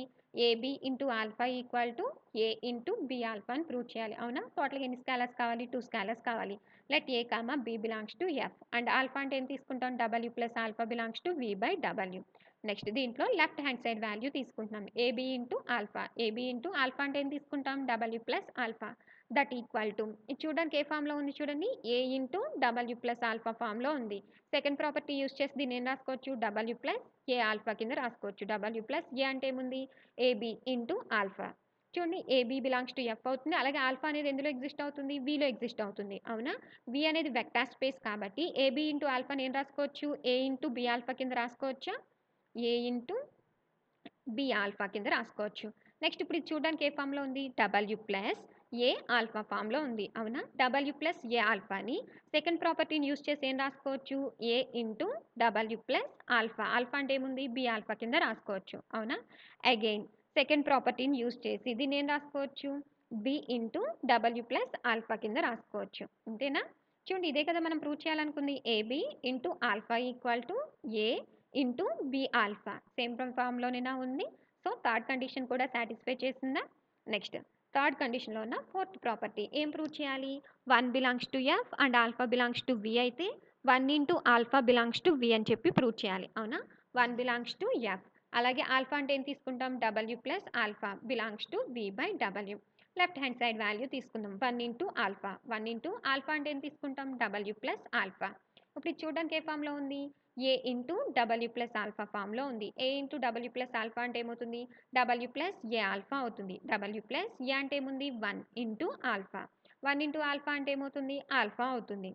A B into alpha equal to A into B alpha అని ప్రూవ్ చేయాలి అవునా. టోటల్గా ఎన్ని స్కాలర్స్ కావాలి 2 స్కాలర్స్ కావాలి. Let A comma B belongs to F. And alpha అంటే ఏం తీసుకుంటాం W plus alpha belongs to V by W. Next దీంట్లో లెఫ్ట్ హ్యాండ్ సైడ్ వాల్యూ తీసుకుంటున్నాం A B into alpha. A B into alpha అంటే ఏం తీసుకుంటాం W plus alpha that equal to ఇది చూడడానికి ఏ ఫామ్లో ఉంది చూడండి ఏ ఇంటూ డబ్ల్యూ ప్లస్ ఆల్ఫా ఫామ్లో ఉంది. సెకండ్ ప్రాపర్టీ యూస్ చేసి దీన్ని ఏం రాసుకోవచ్చు డబ్ల్యూ ప్లస్ ఏ ఆల్ఫా కింద రాసుకోవచ్చు. డబ్ల్యూ ప్లస్ ఏ అంటే ఏముంది ఏబి ఇంటూ ఆల్ఫా. చూడండి ఏబి బిలాంగ్స్ టు ఎఫ్ అవుతుంది. అలాగే ఆల్ఫా అనేది ఎందులో ఎగ్జిస్ట్ అవుతుంది విలో ఎగ్జిస్ట్ అవుతుంది అవునా. వి అనేది వెక్టార్ స్పేస్ కాబట్టి ఏబి ఇంటూ ఆల్ఫాని ఏం రాసుకోవచ్చు ఏ ఇంటూ బి ఆల్ఫా కింద రాసుకోవచ్చా ఏ ఇంటూ బి ఆల్ఫా కింద రాసుకోవచ్చు. నెక్స్ట్ ఇప్పుడు ఇది చూడడానికి ఏ ఫామ్లో ఉంది డబ్ల్యూ ప్లస్ ఏ ఆల్ఫా ఫామ్లో ఉంది అవునా. డబ్ల్యూ ప్లస్ ఏ ఆల్ఫాని సెకండ్ ప్రాపర్టీని యూస్ చేసి ఏం రాసుకోవచ్చు a into W plus alpha. Alpha అంటే ఏముంది బి ఆల్ఫా కింద రాసుకోవచ్చు అవునా. అగైన్ సెకండ్ ప్రాపర్టీని యూస్ చేసి దీన్ని ఏం రాసుకోవచ్చు b into W plus alpha కింద రాసుకోవచ్చు అంతేనా. చూడండి ఇదే కదా మనం ప్రూవ్ చేయాలనుకుంది a b into alpha equal to A into B alpha same ఫామ్లోనేనా ఉంది. సో థర్డ్ కండిషన్ కూడా సాటిస్ఫై చేసిందా. నెక్స్ట్ థర్డ్ కండిషన్లో ఉన్న ఫోర్త్ ప్రాపర్టీ ఏం ప్రూవ్ చేయాలి 1 belongs to F and alpha belongs to V అయితే 1 into alpha belongs to V అని చెప్పి ప్రూవ్ చేయాలి అవునా. 1 బిలాంగ్స్ టు ఎఫ్ అలాగే ఆల్ఫా అంటే ఏం తీసుకుంటాం W plus alpha belongs to V by W. Left hand side value తీసుకుందాం 1 ఇంటూ ఆల్ఫా. 1 ఇంటూ ఆల్ఫా అంటే ఏం తీసుకుంటాం డబ్ల్యూ ప్లస్ ఆల్ఫా. ఇప్పుడు ఇది చూడడానికి ఏ ఫామ్లో ఉంది a into W plus alpha ఫామ్లో ఉంది. A into W plus alpha అంటే ఏమవుతుంది డబ్ల్యూ ప్లస్ ఏ ఆల్ఫా అవుతుంది. డబ్ల్యూ ప్లస్ ఏ అంటే ఏముంది 1 ఇంటూ ఆల్ఫా. 1 ఇంటూ ఆల్ఫా అంటే ఏమవుతుంది ఆల్ఫా అవుతుంది.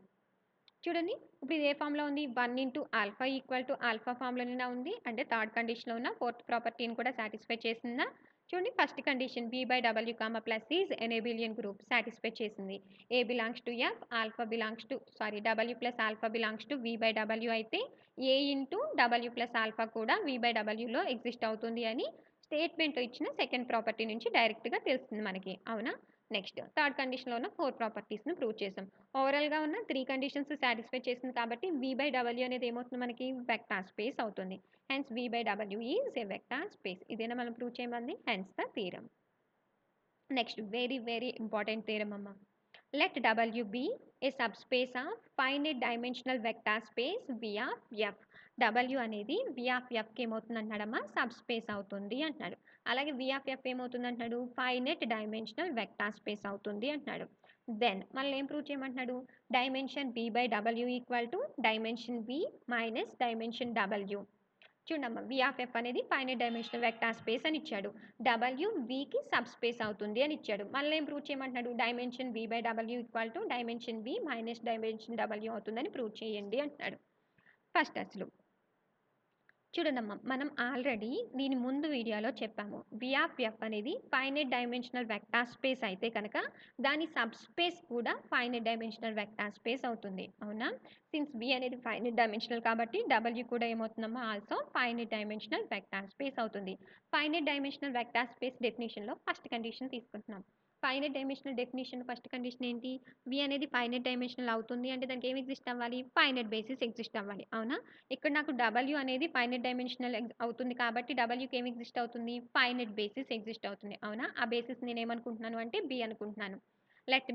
చూడండి ఇప్పుడు ఇది ఏ ఫామ్లో ఉంది 1 into alpha equal to alpha ఫామ్లోనే ఉంది. అంటే థర్డ్ కండిషన్లో ఉన్న ఫోర్త్ ప్రాపర్టీని కూడా సాటిస్ఫై చేసిందా. చూడండి first condition V by W comma plus is an abelian group satisfy చేసింది. A belongs to F alpha belongs to W plus alpha belongs to V by W అయితే a into W plus alpha కూడా వి బై డబ్ల్యూలో ఎగ్జిస్ట్ అవుతుంది అని స్టేట్మెంట్లో ఇచ్చిన సెకండ్ ప్రాపర్టీ నుంచి డైరెక్ట్గా తెలుస్తుంది మనకి అవునా. నెక్స్ట్ థర్డ్ కండిషన్లో ఉన్న 4 ప్రాపర్టీస్ని ప్రూవ్ చేసాం. ఓవరాల్గా ఉన్న 3 కండిషన్స్ సాటిస్ఫై చేసింది కాబట్టి V/W అనేది ఏమవుతుంది మనకి వెక్టార్ స్పేస్ అవుతుంది. Hence V/W is a vector space. ఇదేనా మనం ప్రూవ్ చేయమంది, hence the theorem. Next very important theorem అమ్మ. Let W be a subspace of finite dimensional vector space V of F. W అనేది V of Fకి ఏమవుతుంది అంటున్నాడమ్మా, సబ్ స్పేస్ అవుతుంది అంటున్నాడు. అలాగే V of F ఏమవుతుంది అంటున్నాడు, ఫైనైట్ డైమెన్షనల్ వెక్టార్ స్పేస్ అవుతుంది అంటున్నాడు. దెన్ మళ్ళీ ఏం ప్రూవ్ చేయమంటున్నాడు, dimension V/W equal to dimension V minus dimension W. చూడమ్మా, V of F అనేది ఫైనైట్ డైమెన్షనల్ వెక్టార్ స్పేస్ అని ఇచ్చాడు. W Vకి సబ్ స్పేస్ అవుతుంది అని ఇచ్చాడు. మళ్ళీ ఏం ప్రూవ్ చేయమంటున్నాడు, dimension V/W equal to dimension V minus dimension W అవుతుందని ప్రూవ్ చేయండి అంటున్నాడు. ఫస్ట్ అసలు చూడండమ్మా, మనం ఆల్రెడీ దీని ముందు వీడియోలో చెప్పాము. V of F అనేది ఫైనైట్ డైమెన్షనల్ వెక్టార్ స్పేస్ అయితే కనుక దాని సబ్ స్పేస్ కూడా ఫైనైట్ డైమెన్షనల్ వెక్టార్ స్పేస్ అవుతుంది. అవునా? సిన్స్ V అనేది ఫైనైట్ డైమెన్షనల్ కాబట్టి W కూడా ఏమవుతుందమ్మా, also finite dimensional vector space అవుతుంది. ఫైనైట్ డైమెన్షనల్ వెక్టార్ స్పేస్ డెఫినేషన్లో ఫస్ట్ కండిషన్ తీసుకుంటున్నాం. Finite dimensional definition first condition ఏంటి, V అనేది ఫైనైట్ డైమెన్షనల్ అవుతుంది అంటే దానికి ఏమి ఎగ్జిస్ట్ అవ్వాలి, ఫైనైట్ బేసిస్ ఎగ్జిస్ట్ అవ్వాలి. అవునా? ఇక్కడ నాకు W అనేది ఫైనైట్ డైమెన్షనల్ అవుతుంది కాబట్టి Wకి ఏమి ఎగ్జిస్ట్ అవుతుంది, ఫైనైట్ బేసిస్ ఎగ్జిస్ట్ అవుతుంది. అవునా? ఆ బేసిస్ నేను ఏమనుకుంటున్నాను అంటే B అనుకుంటున్నాను. let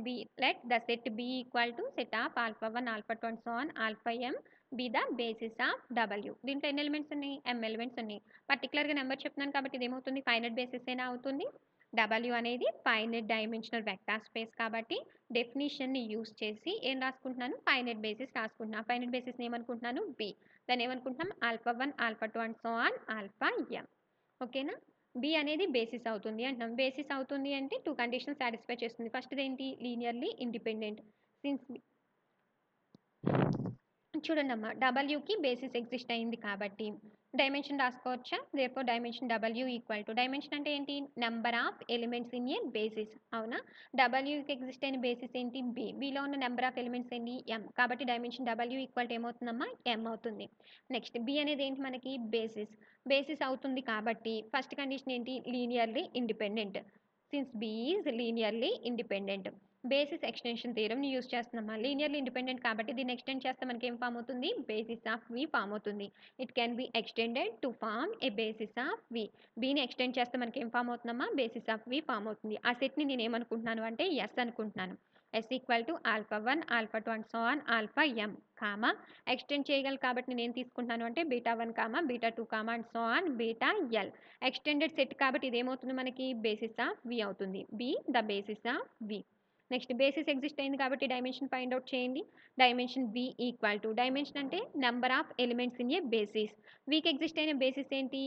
the set B equal to set of alpha 1 alpha 2 and so on alpha m be the basis of W. దీంట్లో ఎన్ని ఎలిమెంట్స్ ఉన్నాయి, m ఎలిమెంట్స్ ఉన్నాయి. పర్టికులర్గా నెంబర్ చెప్తున్నాను కాబట్టి ఇది ఏమవుతుంది, ఫైనైట్ బేసిస్ అయినా అవుతుంది. W అనేది ఫైనైట్ డైమెన్షనల్ వెక్టార్ స్పేస్ కాబట్టి డెఫినిషన్ని యూస్ చేసి ఏం రాసుకుంటున్నాను, ఫైనైట్ బేసిస్ రాసుకుంటున్నాను. ఫైనైట్ బేసిస్ ఏమనుకుంటున్నాను, B. దాన్ని ఏమనుకుంటున్నాం, alpha 1 alpha 2 and so on alpha m. ఓకేనా? B అనేది బేసిస్ అవుతుంది అంటున్నాం. బేసిస్ అవుతుంది అంటే 2 కండిషన్స్ సాటిస్ఫై చేస్తుంది. ఫస్ట్ది ఏంటి, లీనియర్లీ ఇండిపెండెంట్. సిన్స్ చూడండమ్మా, Wకి బేసిస్ ఎగ్జిస్ట్ అయింది కాబట్టి డైమెన్షన్ రాసుకోవచ్చా, therefore dimension W equal to, dimension అంటే ఏంటి, number of elements in a basis. అవునా? Wకి ఎగ్జిస్ట్ అయిన బేసిస్ ఏంటి, B. Bలో ఉన్న నెంబర్ ఆఫ్ ఎలిమెంట్స్ ఏంటి, M. కాబట్టి డైమెన్షన్ W ఈక్వల్ టు ఏమవుతుందమ్మా, M అవుతుంది. నెక్స్ట్ B అనేది ఏంటి మనకి, బేసిస్ అవుతుంది కాబట్టి ఫస్ట్ కండిషన్ ఏంటి, linearly independent. Since B is linearly independent. Basis extension థియరమ్ని యూస్ చేస్తున్నామా, లీనియర్లీ ఇండిపెండెంట్ కాబట్టి దీన్ని ఎక్స్టెండ్ చేస్తే మనకి ఏం ఫామ్ అవుతుంది, బేసిస్ ఆఫ్ V ఫామ్ అవుతుంది. It can be extended to form a basis of V. Bని ఎక్స్టెండ్ చేస్తే మనకి ఏం ఫామ్ అవుతుందమ్మా, బేసిస్ ఆఫ్ V ఫామ్ అవుతుంది. ఆ సెట్ని నేను ఏమనుకుంటున్నాను అంటే S అనుకుంటున్నాను. S equal to alpha 1 alpha 2 and so on alpha m comma extend చేయగలను కాబట్టి నేను ఏం తీసుకుంటున్నాను అంటే beta 1 comma beta 2 comma and so on beta L. Extended set కాబట్టి ఇది ఏమవుతుంది మనకి, బేసిస్ ఆఫ్ V అవుతుంది. B the basis of V. Next basis exist అయింది కాబట్టి డైమెన్షన్ ఫైండ్ అవుట్ చేయండి. Dimension B equal to, dimension అంటే number of elements in a basis. వీకి exist అయిన బేసిస్ ఏంటి,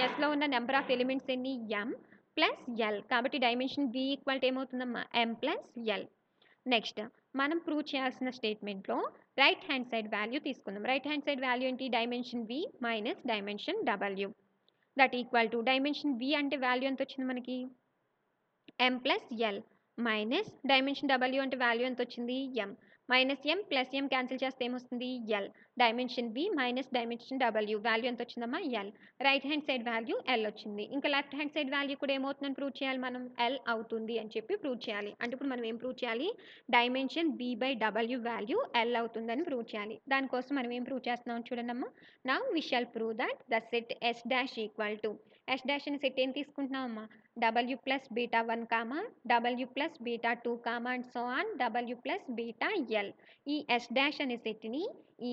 ఎస్లో ఉన్న నెంబర్ ఆఫ్ ఎలిమెంట్స్ ఎన్ని, M ప్లస్ L. కాబట్టి డైమెన్షన్ B ఈక్వల్ టు ఏమవుతుందమ్మా, M ప్లస్ L. నెక్స్ట్ మనం ప్రూవ్ చేయాల్సిన స్టేట్మెంట్లో రైట్ హ్యాండ్ సైడ్ వాల్యూ తీసుకుందాం. రైట్ హ్యాండ్ సైడ్ వాల్యూ ఏంటి, dimension V minus dimension W. That equal to dimension V అంటే వాల్యూ ఎంత వచ్చింది మనకి, M plus L minus dimension W అంటే వాల్యూ ఎంత వచ్చింది, M. Minus M plus M cancel చేస్తే ఏమొస్తుంది, L. Dimension V minus dimension W value ఎంత వచ్చిందమ్మా, L. Right hand side value L వచ్చింది. ఇంకా లెఫ్ట్ హ్యాండ్ సైడ్ వాల్యూ కూడా ఏమవుతుందని ప్రూవ్ చేయాలి మనం, L అవుతుంది అని చెప్పి ప్రూవ్ చేయాలి. అంటే ఇప్పుడు మనం ఏం ప్రూవ్ చేయాలి, డైమెన్షన్ V/W వాల్యూ L అవుతుందని ప్రూవ్ చేయాలి. దానికోసం మనం ఏం ప్రూవ్ చేస్తున్నాం చూడండమ్మా. Now we shall prove that the set S dash equal to, S dash అనే సెట్ ఏం తీసుకుంటున్నామమ్మా, W plus beta 1 comma W plus beta 2 comma and so on W plus beta L. ఈ S డాష్ అనే సెట్ని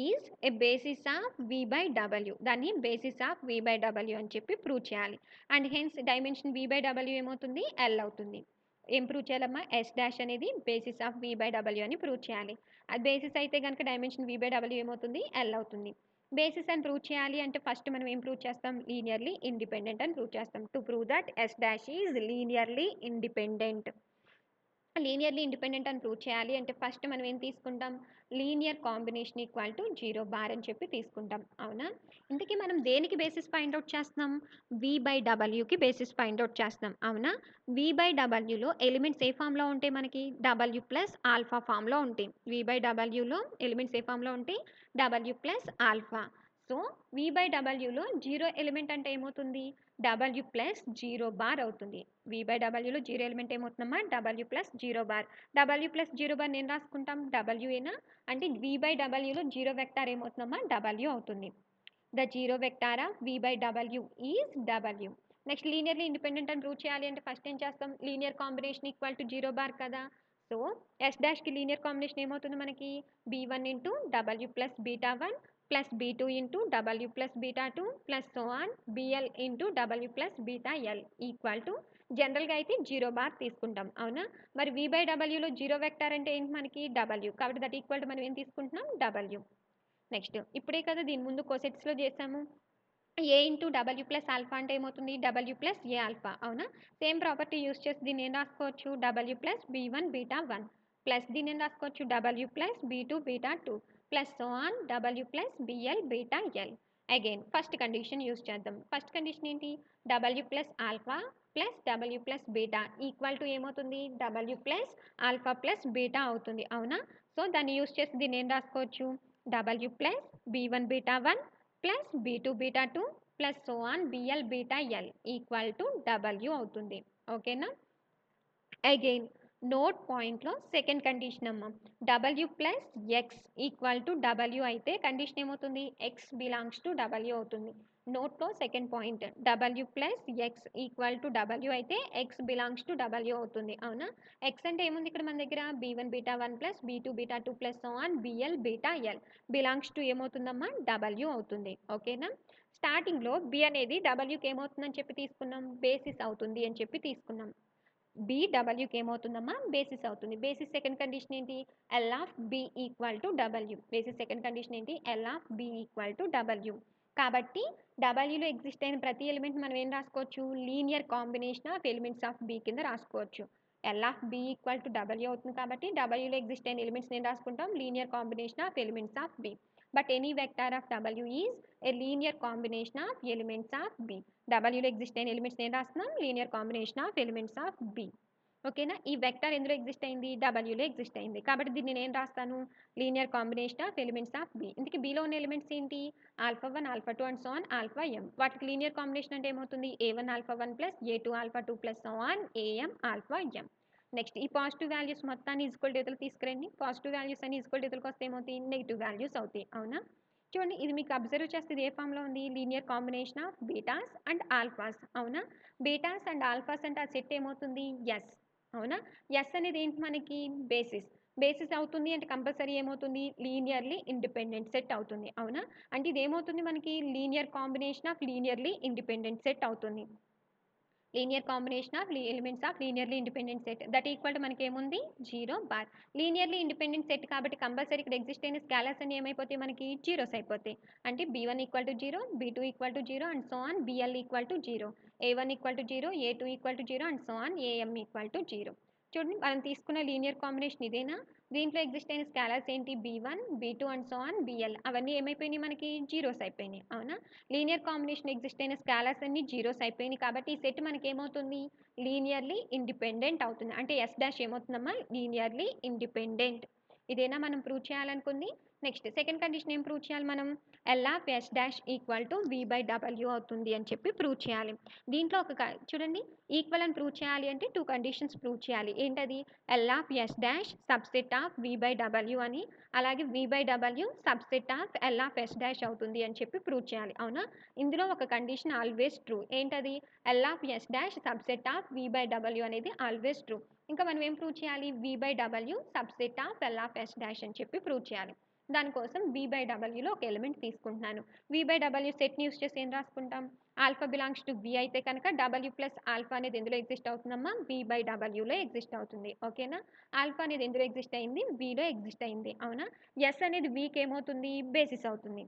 is a basis of V/W, దాన్ని బేసిస్ ఆఫ్ V/W అని చెప్పి ప్రూవ్ చేయాలి. అండ్ హెన్స్ డైమెన్షన్ V/W ఏమవుతుంది, L అవుతుంది. ఏం ప్రూవ్ చేయాలమ్మా, S డాష్ అనేది బేసిస్ ఆఫ్ V/W అని ప్రూవ్ చేయాలి. అది బేసిస్ అయితే కనుక డైమెన్షన్ V/W ఏమవుతుంది, L అవుతుంది. బేసిస్ అని ప్రూవ్ చేయాలి అంటే ఫస్ట్ మనం ఏం ప్రూవ్ చేస్తాం, లీనియర్లీ ఇండిపెండెంట్ అని ప్రూవ్ చేస్తాం. To prove that S dash is linearly independent. Linearly independent అని ప్రూవ్ చేయాలి అంటే ఫస్ట్ మనం ఏం తీసుకుంటాం, linear combination equal to 0 bar అని చెప్పి తీసుకుంటాం. అవునా? ఇంతకీ మనం దేనికి బేసిస్ ఫైండ్ అవుట్ చేస్తున్నాం, V/Wకి బేసిస్ ఫైండ్ అవుట్ చేస్తున్నాం. అవునా? V/Wలో ఎలిమెంట్స్ ఏ ఫామ్లో ఉంటాయి మనకి, W ప్లస్ ఆల్ఫా ఫామ్లో ఉంటాయి. V/Wలో ఎలిమెంట్స్ ఏ ఫామ్లో ఉంటాయి, W ప్లస్ ఆల్ఫా. సో V/Wలో 0 ఎలిమెంట్ అంటే ఏమవుతుంది? W ప్లస్ 0 బార్ అవుతుంది. V/Wలో 0 ఎలిమెంట్ ఏమవుతుందమ్మా? W plus 0 bar. W plus 0 బార్‌ని ఏం రాసుకుంటాం? Wఏనా? అంటే V/Wలో 0 వెక్టార్ ఏమవుతుందమ్మా? W అవుతుంది. The 0 vector of V/W is W. Next linearly independent అని ప్రూవ్ చేయాలి అంటే ఫస్ట్ ఏం చేస్తాం? Linear combination equal to 0 bar కదా! సో S' కి లీనియర్ కాంబినేషన్ ఏమవుతుంది మనకి? B1 into W plus beta one plus B2 into W plus beta two plus so on BL into W plus beta L equal to జనరల్‌గా అయితే 0 బార్ తీసుకుంటాం. అవునా? మరి V/Wలో 0 వెక్టార్ అంటే ఏంటి మనకి? W. కాబట్టి దట్ ఈక్వల్ టు మనం ఏం తీసుకుంటున్నాం? W. నెక్స్ట్ ఇప్పుడే కదా దీని ముందు కోసెట్స్‌లో చేసాము. A into W plus alpha అంటే ఏమవుతుంది? డబ్ల్యూ ప్లస్ ఏ ఆల్ఫా అవునా? సేమ్ ప్రాపర్టీ యూజ్ చేసి దీన్ని ఏం రాసుకోవచ్చు? W plus b one beta one plus దీన్ని ఏం రాసుకోవచ్చు? W plus b two beta two plus so on W plus b l beta L. Again first condition use చేద్దాం. ఫస్ట్ కండిషన్ ఏంటి? W plus alpha plus W plus beta equal to ఏమవుతుంది? W plus alpha plus beta అవుతుంది. అవునా? సో దాన్ని యూజ్ చేసి దీన్ని ఏం రాసుకోవచ్చు? W plus b one beta one plus B2 beta two plus so on BL beta L equal to W అవుతుంది. ఓకేనా? అగైన్ నోట్ పాయింట్లో సెకండ్ కండిషన్ అమ్మ. W plus x equal to W అయితే కండిషన్ ఏమవుతుంది? ఎక్స్ బిలాంగ్స్ టు W అవుతుంది. నోట్లో second point W plus x equal to W అయితే ఎక్స్ బిలాంగ్స్ టు W అవుతుంది. అవునా? ఎక్స్ అంటే ఏముంది ఇక్కడ మన దగ్గర? B1 beta one plus B2 beta two plus so on BL beta L belongs to ఏమవుతుందమ్మా? W అవుతుంది. ఓకేనా? స్టార్టింగ్లో B అనేది Wకి ఏమవుతుందని చెప్పి తీసుకున్నాం? బేసిస్ అవుతుంది అని చెప్పి తీసుకున్నాం. బి డబ్ల్యూకి ఏమవుతుందమ్మా? బేసిస్ అవుతుంది. బేసిస్ సెకండ్ కండిషన్ ఏంటి? L of B equal to W. Basis second condition ఏంటి? L of B equal to W. కాబట్టి డబ్ల్యూలో ఎగ్జిస్ట్ అయిన ప్రతి ఎలిమెంట్ మనం ఏం రాసుకోవచ్చు? Linear combination of elements of B కింద రాసుకోవచ్చు. L of B equal to W అవుతుంది కాబట్టి డబ్ల్యూలో ఎగ్జిస్ట్ అయిన ఎలిమెంట్స్ ఏం రాసుకుంటాం? Linear combination of elements of B. But any vector of W is a linear combination of elements of B. డబ్ల్యూలో ఎగ్జిస్ట్ అయిన ఎలిమెంట్స్ ఏం రాస్తున్నాం? Linear combination of elements of B. ఓకేనా? ఈ వెక్టర్ ఎందులో ఎగ్జిస్ట్ అయింది? డబ్ల్యూలో ఎగ్జిస్ట్ అయింది. కాబట్టి దీన్ని నేను రాస్తాను linear combination of elements of B. ఇందుకే బిలో ఉన్న ఎలిమెంట్స్ ఏంటి? Alpha alpha and so on alpha M. వాటికి లీనియర్ కాంబినేషన్ అంటే ఏమవుతుంది? A1 alpha plus A2 alpha plus so on AM alpha M. Next ఈ పాజిటివ్ వాల్యూస్ మొత్తాన్ని ఈక్వల్ టు ఎదురు తీసుకురండి. పాజిటివ్ వాల్యూస్ అని ఈక్వల్ టు ఎదురుకి వస్తే ఏమవుతాయి? నెగిటివ్ వాల్యూస్ అవుతాయి. అవునా? చూడండి ఇది మీకు అబ్జర్వ్ చేస్తే ఇది ఏ ఫామ్లో ఉంది? Linear combination of betas and alphas. అవునా? బీటాస్ అండ్ ఆల్ఫాస్ అంటే ఆ సెట్ ఏమవుతుంది? ఎస్. అవునా? ఎస్ అనేది ఏంటి మనకి? బేసిస్. బేసిస్ అవుతుంది అంటే కంపల్సరీ ఏమవుతుంది? లీనియర్లీ ఇండిపెండెంట్ సెట్ అవుతుంది. అవునా? అంటే ఇది ఏమవుతుంది మనకి? Linear combination of linearly independent set అవుతుంది. Linear combination of elements of linearly independent set that equal to మనకి ఏముంది? 0 బార్. లీనియర్లీ ఇండిపెండెంట్ సెట్ కాబట్టి కంపల్సరీ ఇక్కడ ఎగ్జిస్ట్ అయిన స్కాలర్స్ అన్ని ఏమైపోతాయి మనకి? జీరోస్ అయిపోతాయి. అంటే B1 equal to 0, B2 equal to 0 and so on BL equal to 0, A1 equal to 0, A2 equal to 0 and so on AM equal to 0. చూడండి మనం తీసుకున్న లీనియర్ కాంబినేషన్ ఇదేనా? దీంట్లో ఎగ్జిస్ట్ అయిన స్కాలర్స్ ఏంటి? B1, B2 and so on BL అవన్నీ ఏమైపోయినాయి మనకి? జీరోస్ అయిపోయినాయి. అవునా? లీనియర్ కాంబినేషన్ ఎగ్జిస్ట్ అయిన స్కాలర్స్ అన్ని జీరోస్ అయిపోయినాయి కాబట్టి ఈ సెట్ మనకి ఏమవుతుంది? లీనియర్లీ ఇండిపెండెంట్ అవుతుంది. అంటే ఎస్ డాష్ ఏమవుతుందమ్మా? Linearly independent. ఇదేనా మనం ప్రూవ్ చేయాలనుకుంది? నెక్స్ట్ సెకండ్ కండిషన్ ఏం ప్రూవ్ చేయాలి మనం? L of S dash equal to V/W అవుతుంది అని చెప్పి ప్రూవ్ చేయాలి. దీంట్లో చూడండి ఈక్వల్ అని ప్రూవ్ చేయాలి అంటే 2 కండిషన్స్ ప్రూవ్ చేయాలి. ఏంటది? L of S dash subset of V/W అని, అలాగే V/W subset of L of S dash అవుతుంది అని చెప్పి ప్రూవ్ చేయాలి. అవునా? ఇందులో ఒక కండిషన్ ఆల్వేస్ ట్రూ. ఏంటది? L of S dash subset of V/W అనేది ఆల్వేస్ ట్రూ. ఇంకా మనం ఏం ప్రూవ్ చేయాలి? V/W subset of L of S dash అని చెప్పి ప్రూవ్ చేయాలి. దానికోసం V/Wలో ఒక ఎలిమెంట్ తీసుకుంటున్నాను. V/W సెట్ని యూస్ చేసి ఏం రాసుకుంటాం? ఆల్ఫా బిలాంగ్స్ టు V అయితే కనుక W ప్లస్ ఆల్ఫా అనేది ఎందులో ఎగ్జిస్ట్ అవుతుందమ్మా? V/Wలో ఎగ్జిస్ట్ అవుతుంది. ఓకేనా? ఆల్ఫా అనేది ఎందులో ఎగ్జిస్ట్ అయింది? Vలో ఎగ్జిస్ట్ అయింది. అవునా? ఎస్ అనేది Vకి ఏమవుతుంది? బేసిస్ అవుతుంది.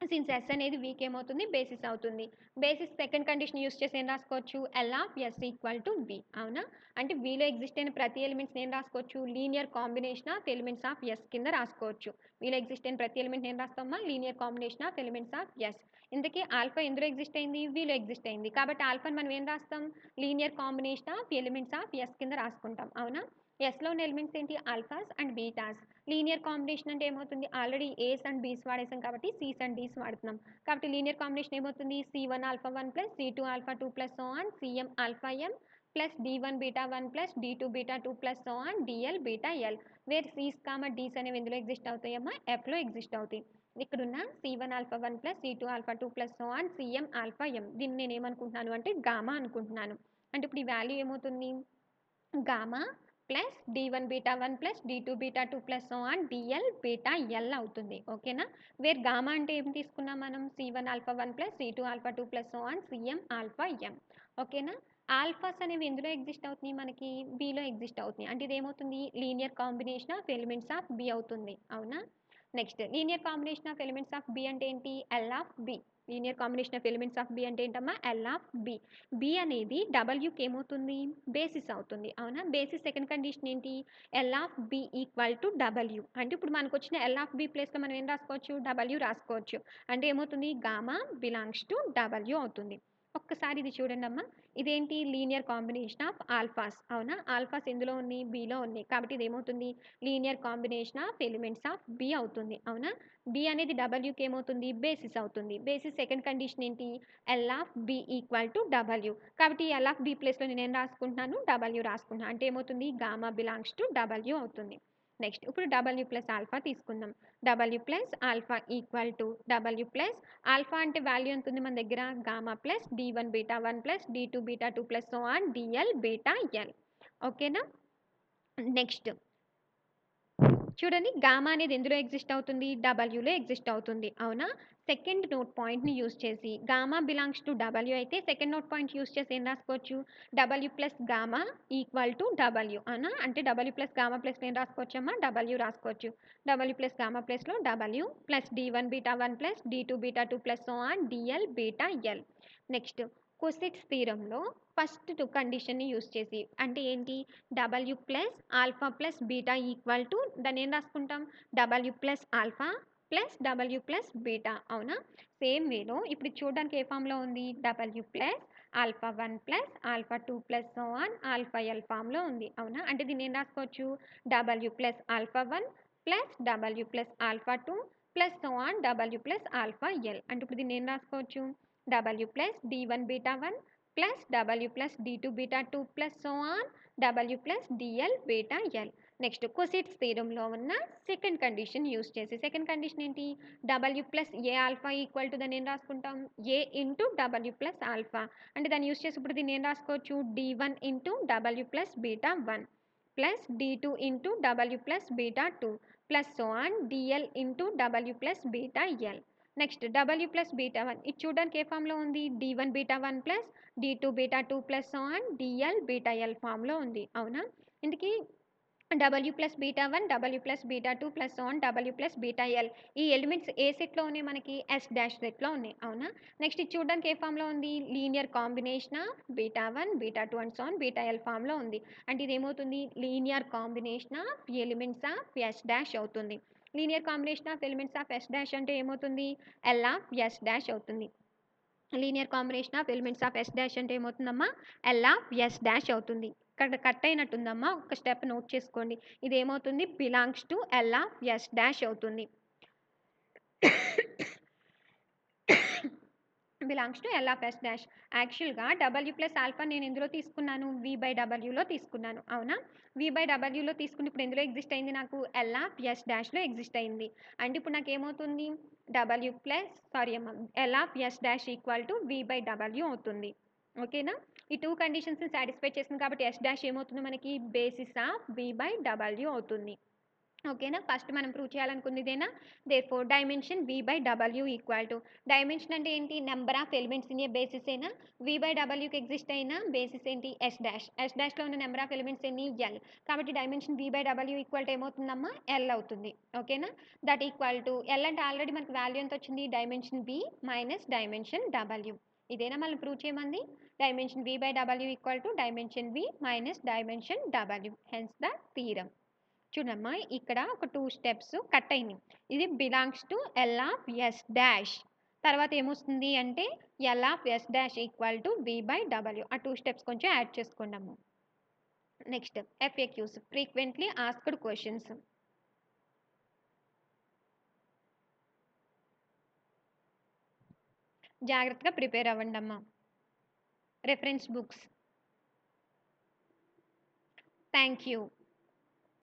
సిన్స్ ఎస్ అనేది వీక్ ఏమవుతుంది? బేసిస్ అవుతుంది. బేసిస్ సెకండ్ కండిషన్ యూస్ చేసి ఏం రాసుకోవచ్చు? L of S equal to V. అవునా? అంటే వీలో ఎగ్జిస్ట్ అయిన ప్రతి ఎలిమెంట్స్ ఏం రాసుకోవచ్చు? Linear combination of elements of S కింద రాసుకోవచ్చు. వీలో ఎగ్జిస్ట్ అయిన ప్రతి ఎలిమెంట్ ఏం రాస్తామా? Linear combination of elements of S. ఇంతకీ ఆల్ఫా ఎందులో ఎగ్జిస్ట్ అయింది? వీలో ఎగ్జిస్ట్ అయింది. కాబట్టి ఆల్ఫాని మనం ఏం రాస్తాం? Linear combination of elements of S కింద రాసుకుంటాం. అవునా? ఎస్‌లో ఉన్న ఎలిమెంట్స్ ఏంటి? ఆల్ఫాస్ అండ్ బీటాస్. లీనియర్ కాంబినేషన్ అంటే ఏమవుతుంది? ఆల్రెడీ ఏస్ అండ్ బీస్ వాడేసాం కాబట్టి సీస్ అండ్ డీస్ వాడుతున్నాం. కాబట్టి లీనియర్ కాంబినేషన్ ఏమవుతుంది? C1 alpha 1 plus C2 alpha 2 plus so on Cm alpha m plus D1 beta 1 plus D2 beta 2 plus so on DL beta L. Where Cs, Ds అనేవి ఎందులో ఎగ్జిస్ట్ అవుతాయమ్మా? Fలో ఎగ్జిస్ట్ అవుతాయి. ఇక్కడున్న C1 alpha 1 plus C2 alpha 2 plus so on Cm alpha m. దీన్ని నేనేమనుకుంటున్నాను అంటే గామా అనుకుంటున్నాను. అంటే ఇప్పుడు ఈ వాల్యూ ఏమవుతుంది? Gamma plus D1 beta 1 plus D2 beta 2 plus so on DL beta L అవుతుంది. ఓకేనా? వేర్ గామా అంటే ఏం తీసుకున్నాం మనం? C1 alpha 1 plus C2 alpha 2 plus so on Cm alpha m. ఓకేనా? ఆల్ఫాస్ అనేవి ఎందులో ఎగ్జిస్ట్ అవుతున్నాయి మనకి? Bలో ఎగ్జిస్ట్ అవుతున్నాయి. అంటే ఇదేమవుతుంది? Linear combination of elements of B అవుతుంది. అవునా? Next linear combination of elements of B అంటే ఏంటి? L of B. Linear combination of elements of B అంటే ఏంటమ్మా? L of B. B అనేది Wకి ఏమవుతుంది? బేసిస్ అవుతుంది. అవునా? బేసిస్ సెకండ్ కండిషన్ ఏంటి? L of B equal to W. అంటే ఇప్పుడు మనకొచ్చిన L ఆఫ్ B ప్లేస్‌లో మనం ఏం రాసుకోవచ్చు? W రాసుకోవచ్చు. అంటే ఏమవుతుంది? గామా బిలాంగ్స్ టు W అవుతుంది. ఒక్కసారి ఇది చూడండమ్మా. ఇదేంటి? Linear combination of alphas. అవునా? ఆల్ఫాస్ ఎందులో ఉన్నాయి? Bలో ఉన్నాయి. కాబట్టి ఇదేమవుతుంది? Linear combination of elements of B అవుతుంది. అవునా? B అనేది Wకి ఏమవుతుంది? బేసిస్ అవుతుంది. బేసిస్ సెకండ్ కండిషన్ ఏంటి? L of B equal to W. కాబట్టి L ఆఫ్ B ప్లేస్‌లో నేనేం రాసుకుంటున్నాను? W రాసుకుంటున్నాను. అంటే ఏమవుతుంది? గామా బిలాంగ్స్ టు W అవుతుంది. నెక్స్ట్ ఇప్పుడు W ప్లస్ ఆల్ఫా తీసుకుందాం. W plus alpha equal to W plus alpha అంటే వాల్యూ ఎంత ఉంది మన దగ్గర? Gamma plus D1 beta 1 plus D2 beta 2 plus so on DL beta L. ఓకేనా? నెక్స్ట్ చూడండి గామా అనేది ఎందులో ఎగ్జిస్ట్ అవుతుంది? Wలో ఎగ్జిస్ట్ అవుతుంది. అవునా? సెకండ్ నోట్ పాయింట్‌ని యూజ్ చేసి గామా బిలాంగ్స్ టు W అయితే సెకండ్ నోట్ పాయింట్ యూజ్ చేసి ఏం రాసుకోవచ్చు? W plus gamma equal to W. అవునా? అంటే W ప్లస్ గామా ప్లేస్‌లో ఏం రాసుకోవచ్చమ్మా? W రాసుకోవచ్చు. W ప్లస్ గామా ప్లేస్‌లో W plus D1 beta 1 plus D2 beta 2 plus so on DL beta L. Next cosets థీరంలో ఫస్ట్ కండిషన్‌ని యూజ్ చేసి అంటే ఏంటి? W plus alpha plus beta equal to దాన్ని ఏం రాసుకుంటాం? W plus alpha plus W plus beta. అవునా? సేమ్ వేలో ఇప్పుడు ఇది చూడడానికి ఏ ఫామ్‌లో ఉంది? W plus alpha 1 plus alpha 2 plus so on alpha L ఫామ్‌లో ఉంది. అవునా? అంటే దీన్ని ఏం రాసుకోవచ్చు? W plus alpha 1 plus W plus alpha 2 plus so on W plus alpha L. అంటే ఇప్పుడు దీన్ని ఏం రాసుకోవచ్చు? W plus D1 beta 1 plus W plus D2 beta 2 plus so on W plus DL beta L. Next cosets థీరంలో ఉన్న సెకండ్ కండిషన్ యూజ్ చేసి సెకండ్ కండిషన్ ఏంటి? W plus a alpha equal to దాన్ని ఏం రాసుకుంటాం? A into W plus alpha. అంటే దాన్ని యూజ్ చేసి ఇప్పుడు దీన్ని ఏం రాసుకోవచ్చు? D1 into W plus beta 1 plus D2 into W plus beta 2 plus so on DL into W plus beta L. Next W plus beta 1 ఇది చూడడానికి ఏ ఫామ్‌లో ఉంది? D1 beta 1 plus D2 beta 2 plus so on DL beta L ఫామ్‌లో ఉంది. అవునా? ఇందుకి W plus beta 1, W plus beta 2 plus so on W plus beta L. ఈ ఎలిమెంట్స్ ఏ సెట్‌లో ఉన్నాయి మనకి? S డాష్ సెట్‌లో ఉన్నాయి. అవునా? నెక్స్ట్ ఇది చూడడానికి ఏ ఫామ్‌లో ఉంది? Linear combination of beta 1, beta 2 and so on beta L ఫామ్‌లో ఉంది. అంటే ఇదేమవుతుంది? Linear combination of elements of S dash అవుతుంది. Linear combination of elements of S dash అంటే ఏమవుతుంది? L ఆఫ్ S డాష్ అవుతుంది. Linear combination of elements of S dash అంటే ఏమవుతుందమ్మా? L ఆఫ్ S డాష్ అవుతుంది. ఇక్కడ కట్ అయినట్టుందమ్మా. ఒక స్టెప్ నోట్ చేసుకోండి. ఇదేమవుతుంది? Belongs to L of S dash అవుతుంది. Belongs to L of S dash. యాక్చువల్‌గా W ప్లస్ ఆల్ఫా నేను ఎందులో తీసుకున్నాను? V/Wలో తీసుకున్నాను. అవునా? V/Wలో తీసుకుని ఇప్పుడు ఎందులో ఎగ్జిస్ట్ అయింది నాకు? L ఆఫ్ S డాష్‌లో ఎగ్జిస్ట్ అయింది. అంటే ఇప్పుడు నాకేమవుతుంది? W ప్లస్ సారీ అమ్మ L of S dash equal to V/W అవుతుంది. ఓకేనా? ఈ 2 కండిషన్స్‌ని సాటిస్ఫై చేసింది కాబట్టి S డాష్ ఏమవుతుంది మనకి? బేసిస్ ఆఫ్ V/W అవుతుంది. ఓకేనా? ఫస్ట్ మనం ప్రూవ్ చేయాలనుకుంది ఇదేనా? Therefore dimension V/W equal to dimension అంటే ఏంటి? Number of elements in a basis ఏనా? V/Wకి ఎగ్జిస్ట్ అయిన బేసిస్ ఏంటి? S dash. S డాష్‌లో ఉన్న నంబర్ ఆఫ్ ఎలిమెంట్స్ ఎన్ని? L. కాబట్టి డైమెన్షన్ V/W ఈక్వల్ టు ఏమవుతుందమ్మా? L అవుతుంది. ఓకేనా? దట్ ఈక్వల్ టు L అంటే ఆల్రెడీ మనకి వాల్యూ ఎంత వచ్చింది? Dimension V minus dimension W. ఇదేనా మనల్ని ప్రూవ్ చేయమంది? Dimension V/W equal to dimension V minus dimension W. Hence the theorem. చూడమ్మా ఇక్కడ ఒక 2 స్టెప్స్ కట్ అయినాయి. ఇది belongs to L of S dash. తర్వాత ఏమొస్తుంది అంటే L of S dash equal to V/W. ఆ 2 స్టెప్స్ కొంచెం యాడ్ చేసుకోండమ్మా. Next FAQs frequently asked questions. జాగ్రత్తగా ప్రిపేర్ అవ్వండమ్మా. Reference books. Thank you.